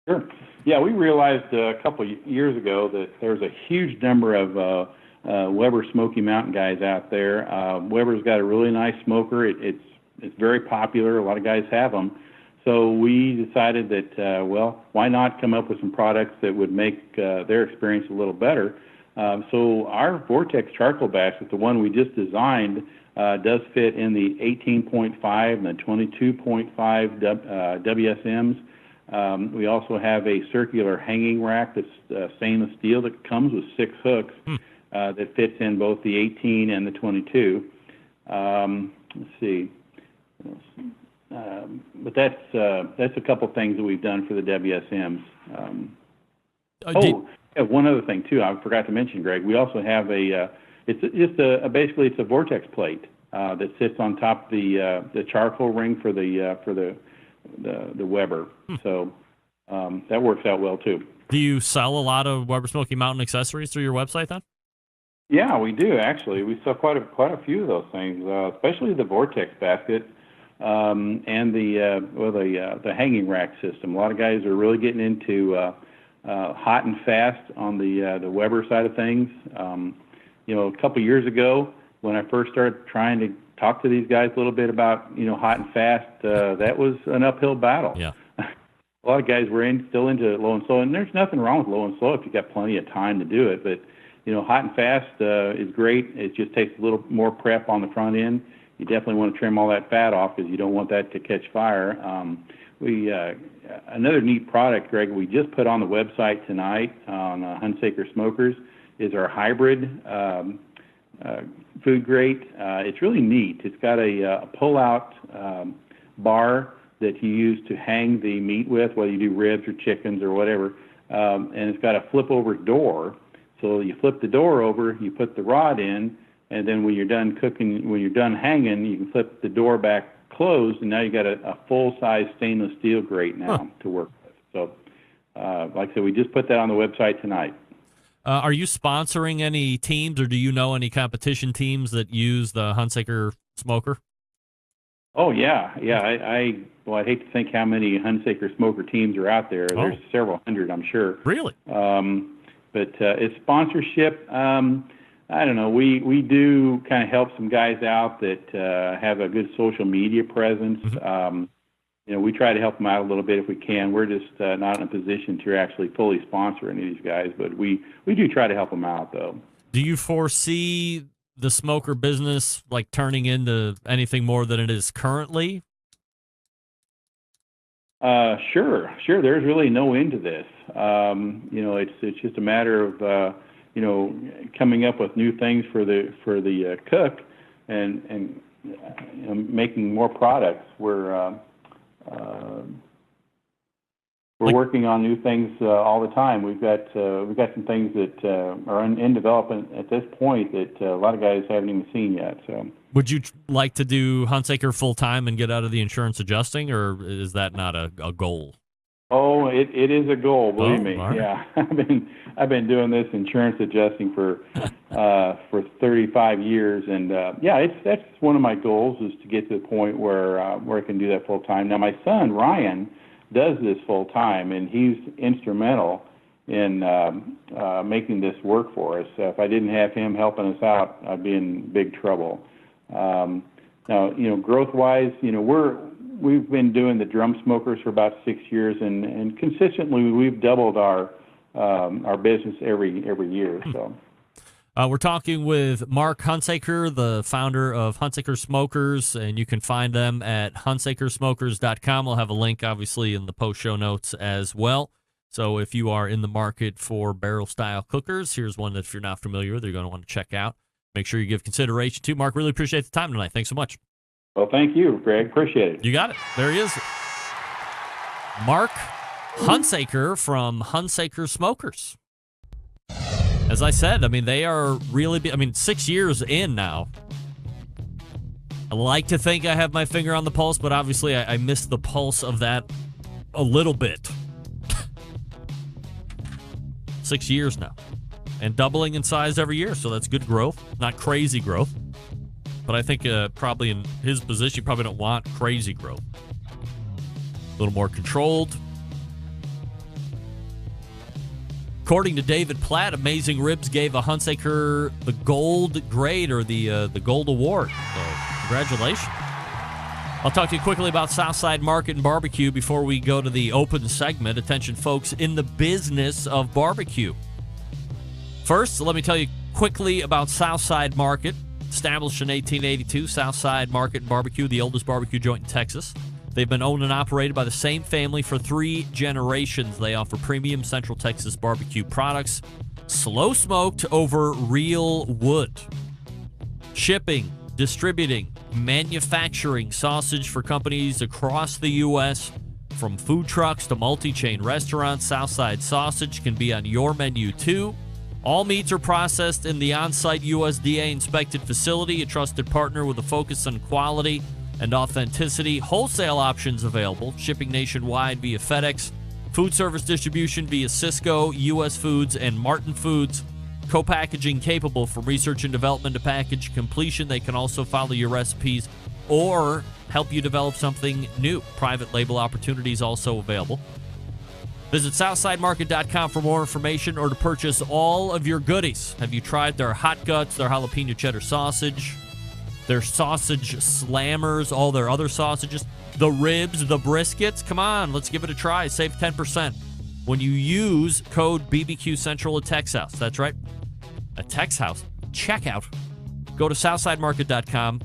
Sure. Yeah, we realized a couple of years ago that there's a huge number of Weber Smoky Mountain guys out there. Weber's got a really nice smoker. It's very popular. A lot of guys have them. So we decided that, why not come up with some products that would make their experience a little better? So our Vortex charcoal basket, the one we just designed, does fit in the 18.5 and the 22.5 WSMs. We also have a circular hanging rack that's stainless steel that comes with 6 hooks that fits in both the 18 and the 22. Let's see. But that's a couple things that we've done for the WSMs. One other thing too, I forgot to mention, Greg. We also have basically it's a Vortex plate that sits on top of the charcoal ring for the Weber. So that works out well too. Do you sell a lot of Weber Smoky Mountain accessories through your website then? Yeah, we do actually. We sell quite a few of those things, especially the Vortex basket and the hanging rack system. A lot of guys are really getting into hot and fast on the Weber side of things. A couple years ago, when I first started trying to talk to these guys a little bit about hot and fast, that was an uphill battle. Yeah. A lot of guys were still into low and slow, and there's nothing wrong with low and slow if you got plenty of time to do it. But hot and fast is great. It just takes a little more prep on the front end. You definitely want to trim all that fat off because you don't want that to catch fire. another neat product, Greg, we just put on the website tonight on Hunsaker Smokers is our hybrid food grate. It's really neat. It's got a pull-out bar that you use to hang the meat with, whether you do ribs or chickens or whatever, and it's got a flip-over door. So you flip the door over, you put the rod in, and then when you're done cooking, when you're done hanging, you can flip the door back closed, and now you got a full-size stainless steel grate now to work with. So, like I said, we just put that on the website tonight. Are you sponsoring any teams, or do you know any competition teams that use the Hunsaker smoker? Oh, yeah. I hate to think how many Hunsaker smoker teams are out there. There's several hundred, I'm sure. Really? But it's sponsorship. I don't know. We do kind of help some guys out that have a good social media presence. Mm-hmm. We try to help them out a little bit if we can. We're just not in a position to actually fully sponsor any of these guys, but we do try to help them out, though. Do you foresee the smoker business like turning into anything more than it is currently? Sure. There's really no end to this. It's just a matter of coming up with new things for the cook and making more products. We're working on new things all the time. We've got some things that are in development at this point that a lot of guys haven't even seen yet. So, would you like to do Hunsaker full time and get out of the insurance adjusting, or is that not a goal? Oh, it is a goal, believe me. Right. Yeah, I've been doing this insurance adjusting for 35 years, and that's one of my goals is to get to the point where I can do that full time. Now, my son Ryan does this full time, and he's instrumental in making this work for us. If I didn't have him helping us out, I'd be in big trouble. Now, growth-wise, we've been doing the drum smokers for about 6 years, and consistently we've doubled our business every year. So. We're talking with Mark Hunsaker, the founder of Hunsaker Smokers, and you can find them at hunsakersmokers.com. We'll have a link, obviously, in the post show notes as well. So if you are in the market for barrel-style cookers, here's one that if you're not familiar with, you're going to want to check out. Make sure you give consideration to. Mark, really appreciate the time tonight. Thanks so much. Well, thank you, Greg. Appreciate it. You got it. There he is. Mark Hunsaker from Hunsaker Smokers. As I said, they are really, 6 years in now. I like to think I have my finger on the pulse, but obviously I missed the pulse of that a little bit. 6 years now. And doubling in size every year, so that's good growth. Not crazy growth. But I think probably in his position, you probably don't want crazy growth. A little more controlled. According to David Platt, Amazing Ribs gave a Hunsaker the gold grade or the gold award. So congratulations. I'll talk to you quickly about Southside Market and Barbecue before we go to the open segment. Attention, folks, in the business of barbecue. First, let me tell you quickly about Southside Market. Established in 1882, Southside Market and Barbecue, the oldest barbecue joint in Texas. They've been owned and operated by the same family for 3 generations. They offer premium Central Texas barbecue products, slow smoked over real wood. Shipping, distributing, manufacturing sausage for companies across the U.S. From food trucks to multi-chain restaurants, Southside Sausage can be on your menu too. All meats are processed in the on-site USDA-inspected facility, a trusted partner with a focus on quality and authenticity. Wholesale options available, shipping nationwide via FedEx, food service distribution via Sysco, U.S. Foods, and Martin Foods. Co-packaging capable from research and development to package completion. They can also follow your recipes or help you develop something new. Private label opportunities also available. Visit SouthsideMarket.com for more information or to purchase all of your goodies. Have you tried their hot guts, their jalapeno cheddar sausage, their sausage slammers, all their other sausages, the ribs, the briskets? Come on, let's give it a try. Save 10% when you use code BBQ Central at Tex House. That's right, at Tex House. Checkout. Go to SouthsideMarket.com.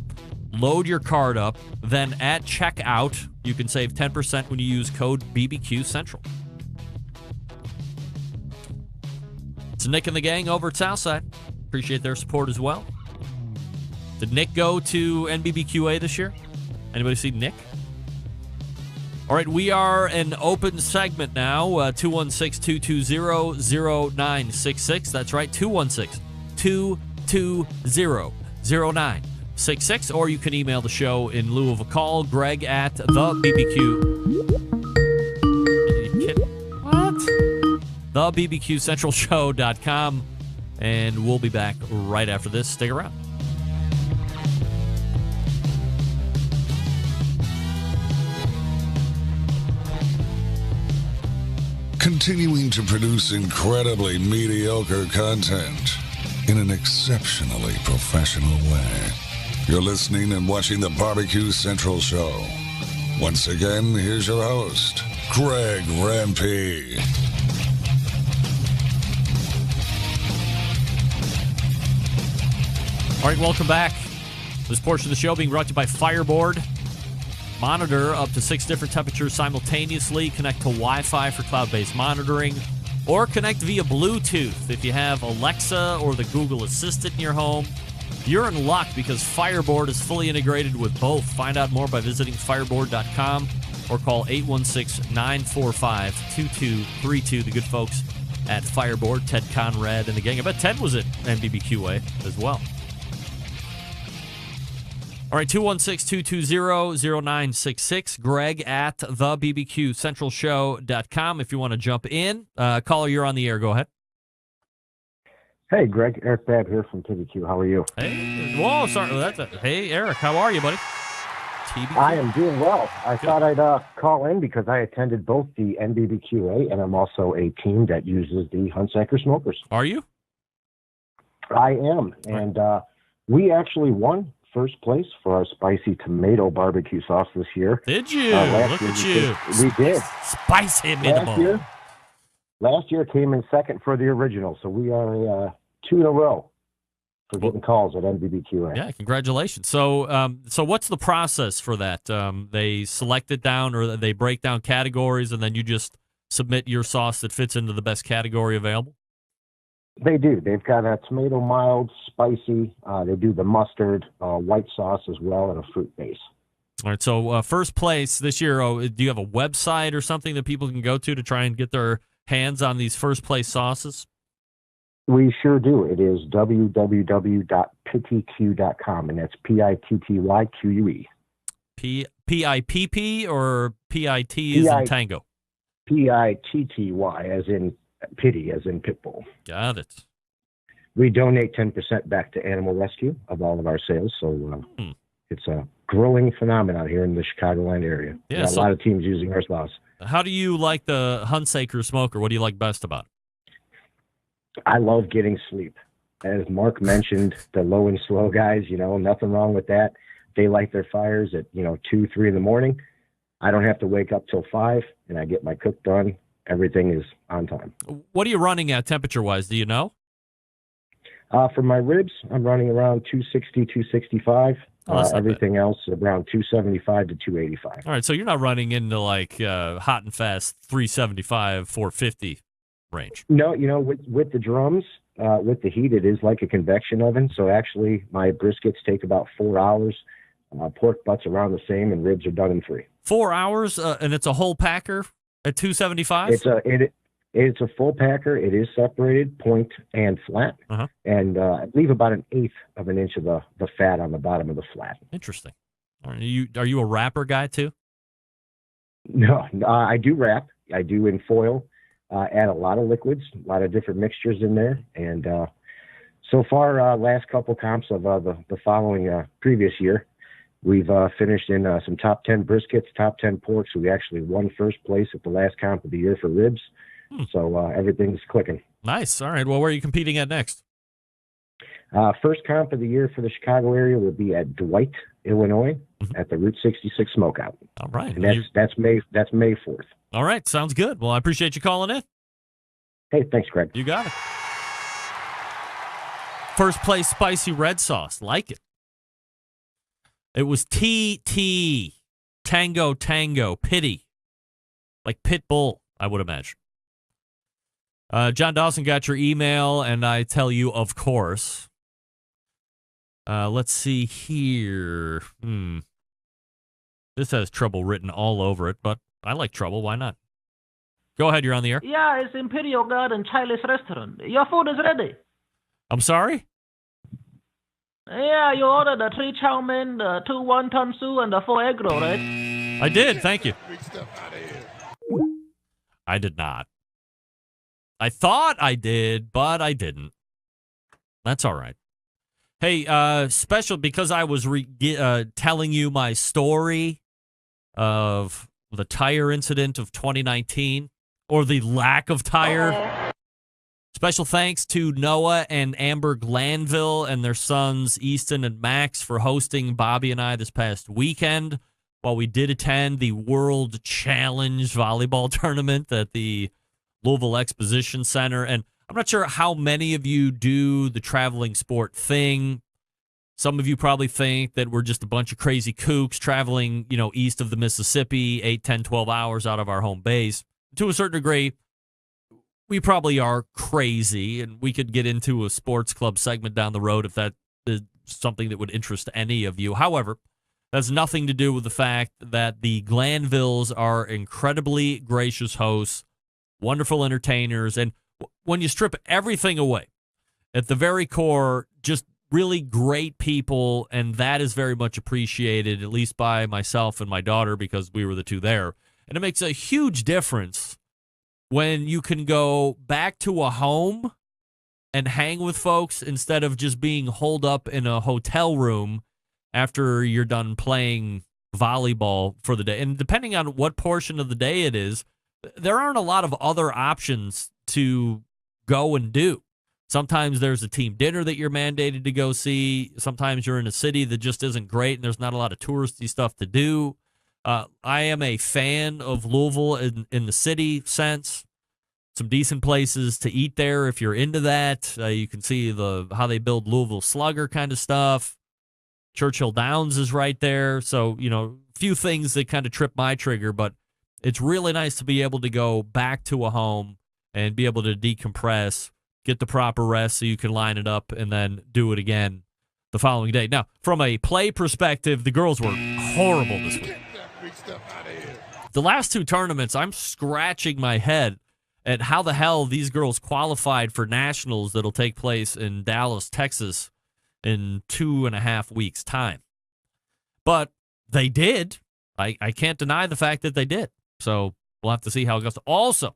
Load your card up. Then at checkout, you can save 10% when you use code BBQ Central. It's Nick and the gang over at Southside. Appreciate their support as well. Did Nick go to NBBQA this year? Anybody see Nick? All right, we are an open segment now, 216-220-0966. That's right, 216-220-0966. Or you can email the show in lieu of a call, Greg at the BBQ. What? TheBBQCentralShow.com. And we'll be back right after this. Stick around. Continuing to produce incredibly mediocre content in an exceptionally professional way. You're listening and watching the Barbecue Central Show. Once again, here's your host, Greg Rempe. All right, welcome back. This portion of the show being brought to you by Fireboard. Monitor up to 6 different temperatures simultaneously. Connect to Wi-Fi for cloud-based monitoring. Or connect via Bluetooth. If you have Alexa or the Google Assistant in your home, you're in luck because Fireboard is fully integrated with both. Find out more by visiting fireboard.com or call 816-945-2232. The good folks at Fireboard, Ted Conrad and the gang. I bet Ted was at NBBQA as well. All right, 216-220-0966. Greg at thebbqcentralshow.com if you want to jump in. Caller, you're on the air. Go ahead. Hey, Greg. Eric Babb here from TBQ. How are you? Hey, whoa, sorry. Hey, Eric, how are you, buddy? TBQ. I am doing well. I thought I'd call in because I attended both the NBBQA and I'm also a team that uses the Hunsaker smokers. Are you? I am. And we actually won first place for our spicy tomato barbecue sauce this year. Did you? Look at you. We did. Spicy minimal. Last year came in second for the original, so we are 2 in a row for getting calls at NBBQA. Yeah, congratulations. So, so what's the process for that? They select it down, or they break down categories, and then you just submit your sauce that fits into the best category available? They do. They've got a tomato mild, spicy. They do the mustard, white sauce as well, and a fruit base. All right. So first place this year, do you have a website or something that people can go to try and get their hands on these first place sauces? We sure do. It is www.pittyq.com, and that's Pittyque. P-I-P-P or P-I-T as in tango? Pitty, as in pity, as in pitbull. Got it. We donate 10% back to animal rescue of all of our sales, so it's a growing phenomenon here in the Chicagoland area. Yeah, a lot of teams using our sauce. How do you like the Hunsaker smoker? What do you like best about it? I love getting sleep. As Mark mentioned, the low and slow guys, nothing wrong with that. They light their fires at, 2, 3 in the morning. I don't have to wake up till 5, and I get my cook done. Everything is on time. What are you running at temperature-wise? Do you know? For my ribs, I'm running around 260, 265. Everything else around 275 to 285. All right, so you're not running into like hot and fast 375, 450 range. No, with the drums, with the heat, it is like a convection oven. So actually, my briskets take about 4 hours. Pork butts around the same, and ribs are done in 3. 4 hours, and it's a whole packer at 275? It's a full packer. It is separated, point and flat, and I leave about 1/8 of an inch of the fat on the bottom of the flat. Interesting. Are you a wrapper guy too? No, I do wrap. I do in foil. Add a lot of liquids, a lot of different mixtures in there, and so far, last couple comps of the following previous year, we've finished in some top 10 briskets, top 10 pork. So we actually won first place at the last comp of the year for ribs. So everything's clicking. Nice. All right. Well, where are you competing at next? First comp of the year for the Chicago area will be at Dwight, Illinois, at the Route 66 Smokeout. All right. And that's May 4th. All right. Sounds good. Well, I appreciate you calling in. Hey, thanks, Greg. You got it. First place spicy red sauce. Like it. It was TT, Tango Tango, Pity, like pit bull, I would imagine. John Dawson got your email, and I tell you, of course. Let's see here. This has trouble written all over it, but I like trouble. Why not? Go ahead. You're on the air. Yeah, it's Imperial Garden Chinese restaurant. Your food is ready. I'm sorry? Yeah, you ordered the 3 chow mein, the 2 wonton soup, and the 4 egg roll, right? I did. Thank you. I did not. I thought I did, but I didn't. That's all right. Hey, special because I was telling you my story of the tire incident of 2019, or the lack of tire. Special thanks to Noah and Amber Glanville and their sons Easton and Max for hosting Bobby and I this past weekend while we did attend the World Challenge volleyball tournament at the Louisville Exposition Center. And I'm not sure how many of you do the traveling sport thing. Some of you probably think that we're just a bunch of crazy kooks traveling, east of the Mississippi, 8, 10, 12 hours out of our home base. To a certain degree, we probably are crazy, and we could get into a sports club segment down the road if that is something that would interest any of you. However, that's nothing to do with the fact that the Glanvilles are incredibly gracious hosts, wonderful entertainers, and when you strip everything away, at the very core, just really great people, and that is very much appreciated, at least by myself and my daughter, because we were the two there. And it makes a huge difference when you can go back to a home and hang with folks instead of just being holed up in a hotel room after you're done playing volleyball for the day. And depending on what portion of the day it is, there aren't a lot of other options to go and do. Sometimes there's a team dinner that you're mandated to go see. Sometimes you're in a city that just isn't great and there's not a lot of touristy stuff to do. I am a fan of Louisville in the city sense. Some decent places to eat there if you're into that. You can see how they build Louisville Slugger kind of stuff. Churchill Downs is right there. So, a few things that kind of trip my trigger, but it's really nice to be able to go back to a home and be able to decompress, get the proper rest so you can line it up and then do it again the following day. Now, from a play perspective, the girls were horrible this week. The last 2 tournaments, I'm scratching my head at how the hell these girls qualified for nationals that'll take place in Dallas, Texas in 2.5 weeks' time. But they did. I can't deny the fact that they did. So we'll have to see how it goes. Also,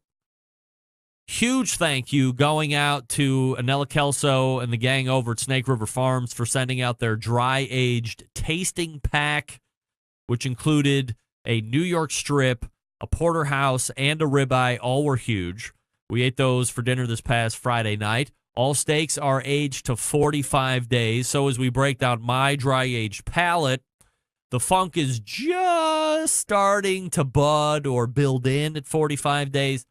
huge thank you going out to Anella Kelso and the gang over at Snake River Farms for sending out their dry-aged tasting pack, which included a New York strip, a porterhouse, and a ribeye. All were huge. We ate those for dinner this past Friday night. All steaks are aged to 45 days. So as we break down my dry-aged palate, the funk is just starting to bud or build in at 45 days.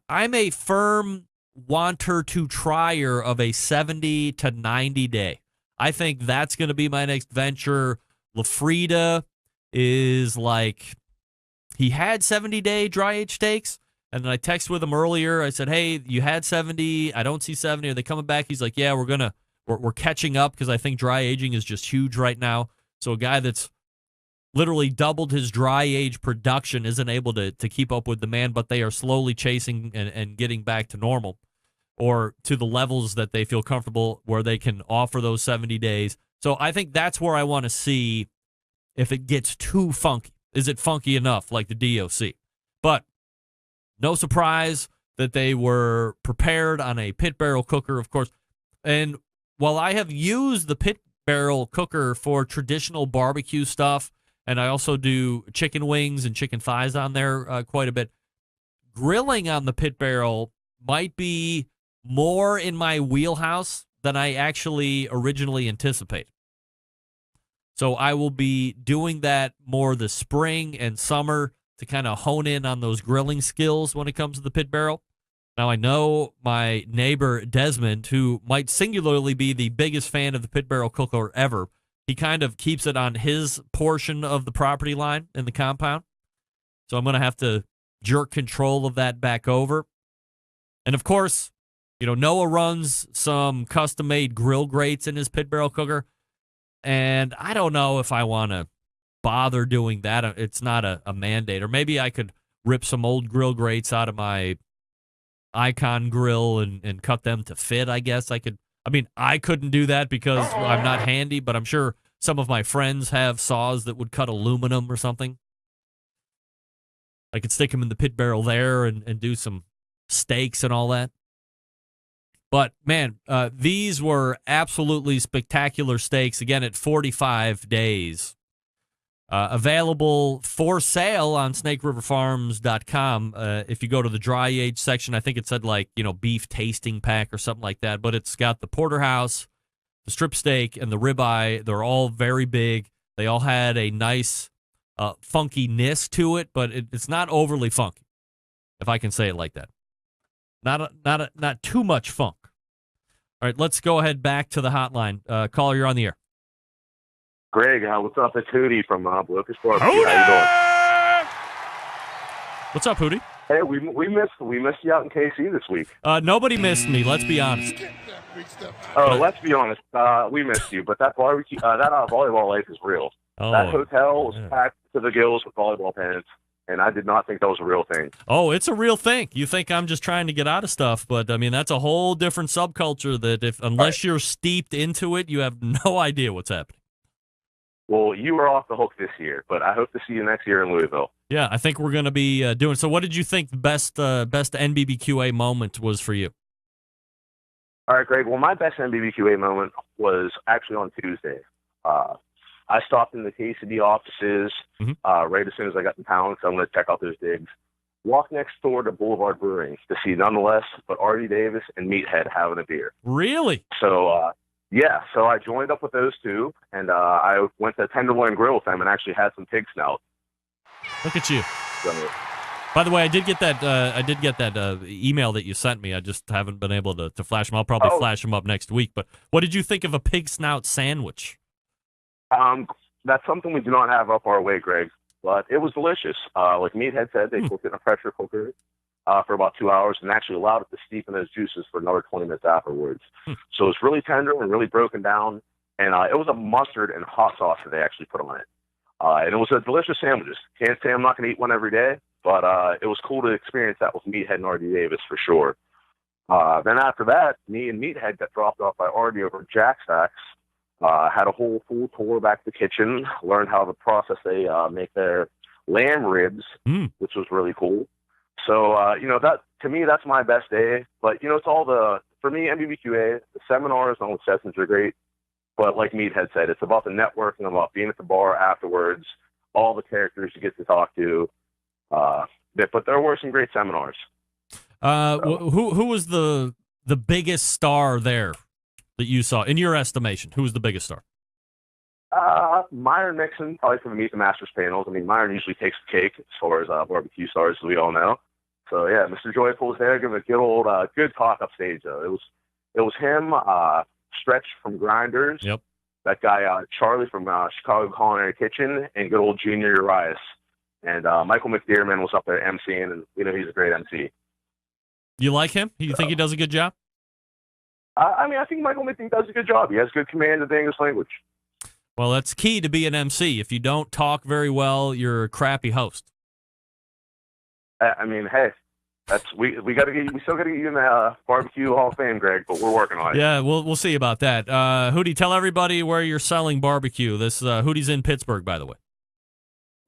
I'm a firm wanter to tryer of a 70 to 90 day. I think that's going to be my next venture. LaFrida is like, he had 70-day dry-aged steaks, and then I texted with him earlier. I said, hey, you had 70. I don't see 70. Are they coming back? He's like, yeah, we're catching up because I think dry aging is just huge right now. So a guy that's literally doubled his dry age production isn't able to keep up with demand, but they are slowly chasing and getting back to normal or to the levels that they feel comfortable where they can offer those 70 days. So I think that's where I want to see if it gets too funky. Is it funky enough like the DOC? But no surprise that they were prepared on a pit barrel cooker, of course. And while I have used the pit barrel cooker for traditional barbecue stuff, and I also do chicken wings and chicken thighs on there quite a bit, grilling on the pit barrel might be more in my wheelhouse than I actually originally anticipated. So I will be doing that more this spring and summer to kind of hone in on those grilling skills when it comes to the pit barrel. Now, I know my neighbor Desmond, who might singularly be the biggest fan of the pit barrel cooker ever, he kind of keeps it on his portion of the property line in the compound. So I'm going to have to jerk control of that back over. And, of course, Noah runs some custom-made grill grates in his pit barrel cooker. And I don't know if I want to bother doing that. It's not a mandate. Or maybe I could rip some old grill grates out of my Icon grill and cut them to fit, I guess. I couldn't do that because I'm not handy, but I'm sure some of my friends have saws that would cut aluminum or something. I could stick them in the pit barrel there and do some steaks and all that. But, man, these were absolutely spectacular steaks, again, at 45 days. Available for sale on SnakeRiverFarms.com. If you go to the dry age section, I think it said beef tasting pack or something like that. But it's got the porterhouse, the strip steak, and the ribeye. They're all very big. They all had a nice funkiness to it, but it's not overly funky, if I can say it like that. Not too much funk. All right, let's go ahead back to the hotline. Caller, you're on the air. Greg, what's up? It's Hootie from Blocus Barbecue. How you doing? What's up, Hootie? Hey, we missed you out in KC this week. Nobody missed me. Let's be honest. Let's be honest. We missed you, but that barbecue, that volleyball life is real. Oh, that hotel was packed to the gills with volleyball pants, and I did not think that was a real thing. Oh, it's a real thing. You think I'm just trying to get out of stuff, but that's a whole different subculture that unless you're steeped into it, you have no idea what's happening. Well, you were off the hook this year, but I hope to see you next year in Louisville. Yeah, I think we're going to be doing. So what did you think the best NBBQA moment was for you? All right, Greg. Well, my best NBBQA moment was actually on Tuesday. I stopped in the KCD offices right as soon as I got in town, so I'm going to check out those digs. Walked next door to Boulevard Brewing to see none less but Artie Davis and Meathead having a beer. Really? So, so I joined up with those two, and I went to Tenderloin Grill with them and actually had some pig snout. Look at you. So, by the way, I did get that email that you sent me. I just haven't been able to flash them. I'll probably flash them up next week. But what did you think of a pig snout sandwich? That's something we do not have up our way, Greg, but it was delicious. Like Meathead said, they cooked it in a pressure cooker for about 2 hours and actually allowed it to steep in those juices for another 20 minutes afterwards. So it's really tender and really broken down, and it was a mustard and hot sauce that they actually put on it. And it was a delicious sandwich. Can't say I'm not going to eat one every day, but it was cool to experience that with Meathead and Artie Davis for sure. Then after that, me and Meathead got dropped off by Artie over at Jack Stacks. Had a whole full tour back to the kitchen, learned how the process they make their lamb ribs, which was really cool. So, that to me, that's my best day. But, it's all for me, NBBQA, the seminars and all the sessions are great. But like Meathead said, it's about the networking, about being at the bar afterwards, all the characters you get to talk to. But there were some great seminars. Who was the biggest star there that you saw, in your estimation? Who was the biggest star? Myron Nixon, probably from the Meet the Masters panels. I mean, Myron usually takes the cake as far as barbecue stars, as we all know. So, yeah, Mr. Joyful was there, giving a good talk upstage, though. It was him, Stretch from Grinders, yep, that guy Charlie from Chicago Culinary Kitchen, and good old Junior Urias. And Michael McDearman was up there emceeing, and, he's a great MC. You like him? You think he does a good job? I think Michael McDearman does a good job. He has good command of the English language. Well, that's key to be an MC. If you don't talk very well, you're a crappy host. Hey, we still got to get you in the Barbecue Hall of Fame, Greg, but we're working on it. Yeah, we'll see about that. Hootie, tell everybody where you're selling barbecue. This Hootie's in Pittsburgh, by the way.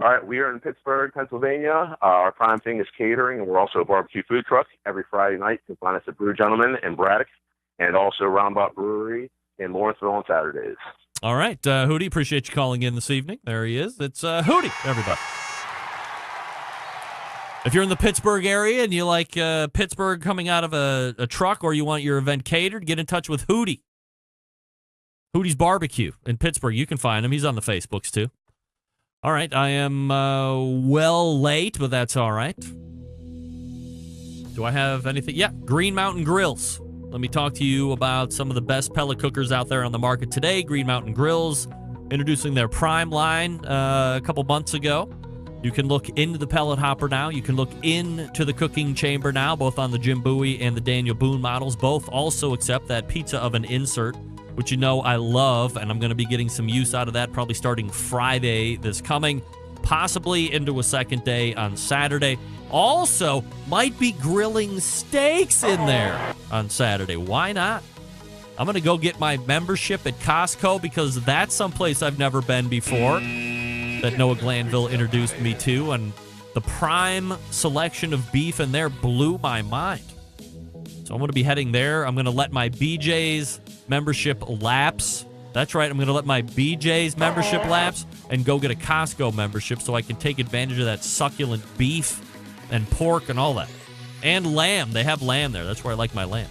All right, we are in Pittsburgh, Pennsylvania. Our prime thing is catering, and we're also a barbecue food truck. Every Friday night, you can find us at Brew Gentleman in Braddock, and also Roundabout Brewery in Lawrenceville on Saturdays. All right, Hootie, appreciate you calling in this evening. There he is. It's Hootie, everybody. If you're in the Pittsburgh area and you like Pittsburgh coming out of a truck, or you want your event catered, get in touch with Hootie. Hootie's Barbecue in Pittsburgh. You can find him. He's on the Facebooks, too. All right, I am well late, but that's all right. Do I have anything? Yeah, Green Mountain Grills. Let me talk to you about some of the best pellet cookers out there on the market today. Green Mountain Grills introducing their Prime line a couple months ago. You can look into the pellet hopper now. You can look into the cooking chamber now, both on the Jim Bowie and the Daniel Boone models. Both also accept that pizza oven insert, which you know I love, and I'm going to be getting some use out of that probably starting Friday this coming, possibly into a second day on Saturday. Also, might be grilling steaks in there on Saturday. Why not? I'm going to go get my membership at Costco because that's someplace I've never been before that Noah Glanville introduced me to, and the prime selection of beef in there blew my mind. So I'm going to be heading there. I'm going to let my BJ's membership lapse. That's right, I'm going to let my BJ's membership lapse and go get a Costco membership so I can take advantage of that succulent beef and pork and all that. And lamb. They have lamb there. That's where I like my lamb.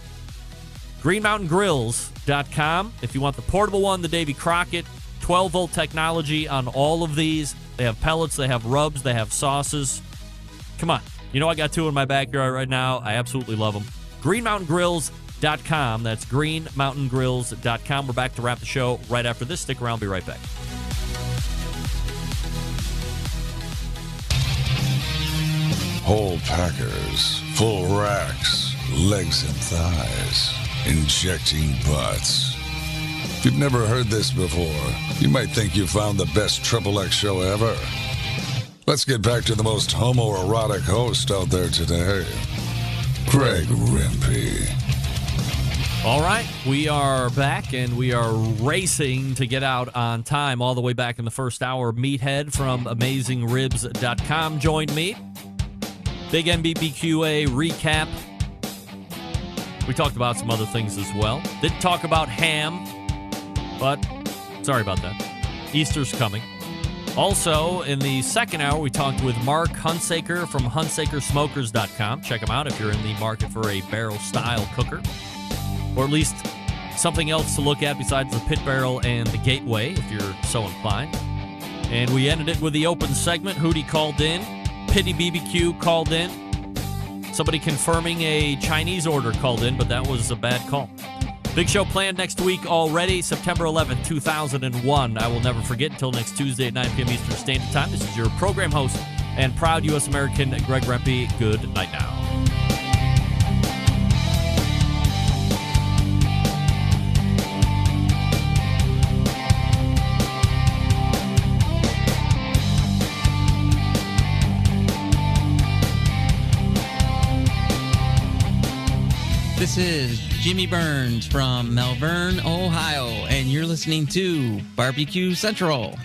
GreenMountainGrills.com. If you want the portable one, the Davy Crockett, 12-volt technology on all of these. They have pellets, they have rubs, they have sauces. Come on. You know I got two in my backyard right now. I absolutely love them. GreenMountainGrills.com. That's GreenMountainGrills.com. We're back to wrap the show right after this. Stick around. Be right back. Whole packers, full racks, legs and thighs, injecting butts. If you've never heard this before, you might think you found the best XXX show ever. Let's get back to the most homoerotic host out there today, Greg Rempe. All right, we are back, and we are racing to get out on time. All the way back in the first hour, Meathead from AmazingRibs.com joined me. Big NBBQA recap. We talked about some other things as well. Didn't talk about ham, but sorry about that. Easter's coming. Also, in the second hour, we talked with Mark Hunsaker from HunsakerSmokers.com. Check him out if you're in the market for a barrel-style cooker, or at least something else to look at besides the pit barrel and the gateway, if you're so inclined. And we ended it with the open segment. Hootie called in. Pity BBQ called in. Somebody confirming a Chinese order called in, but that was a bad call. Big show planned next week already, September 11th, 2001. I will never forget until next Tuesday at 9 p.m. Eastern Standard Time. This is your program host and proud U.S. American, Greg Rempe. Good night now. This is Jimmy Burns from Malvern, Ohio, and you're listening to Barbecue Central.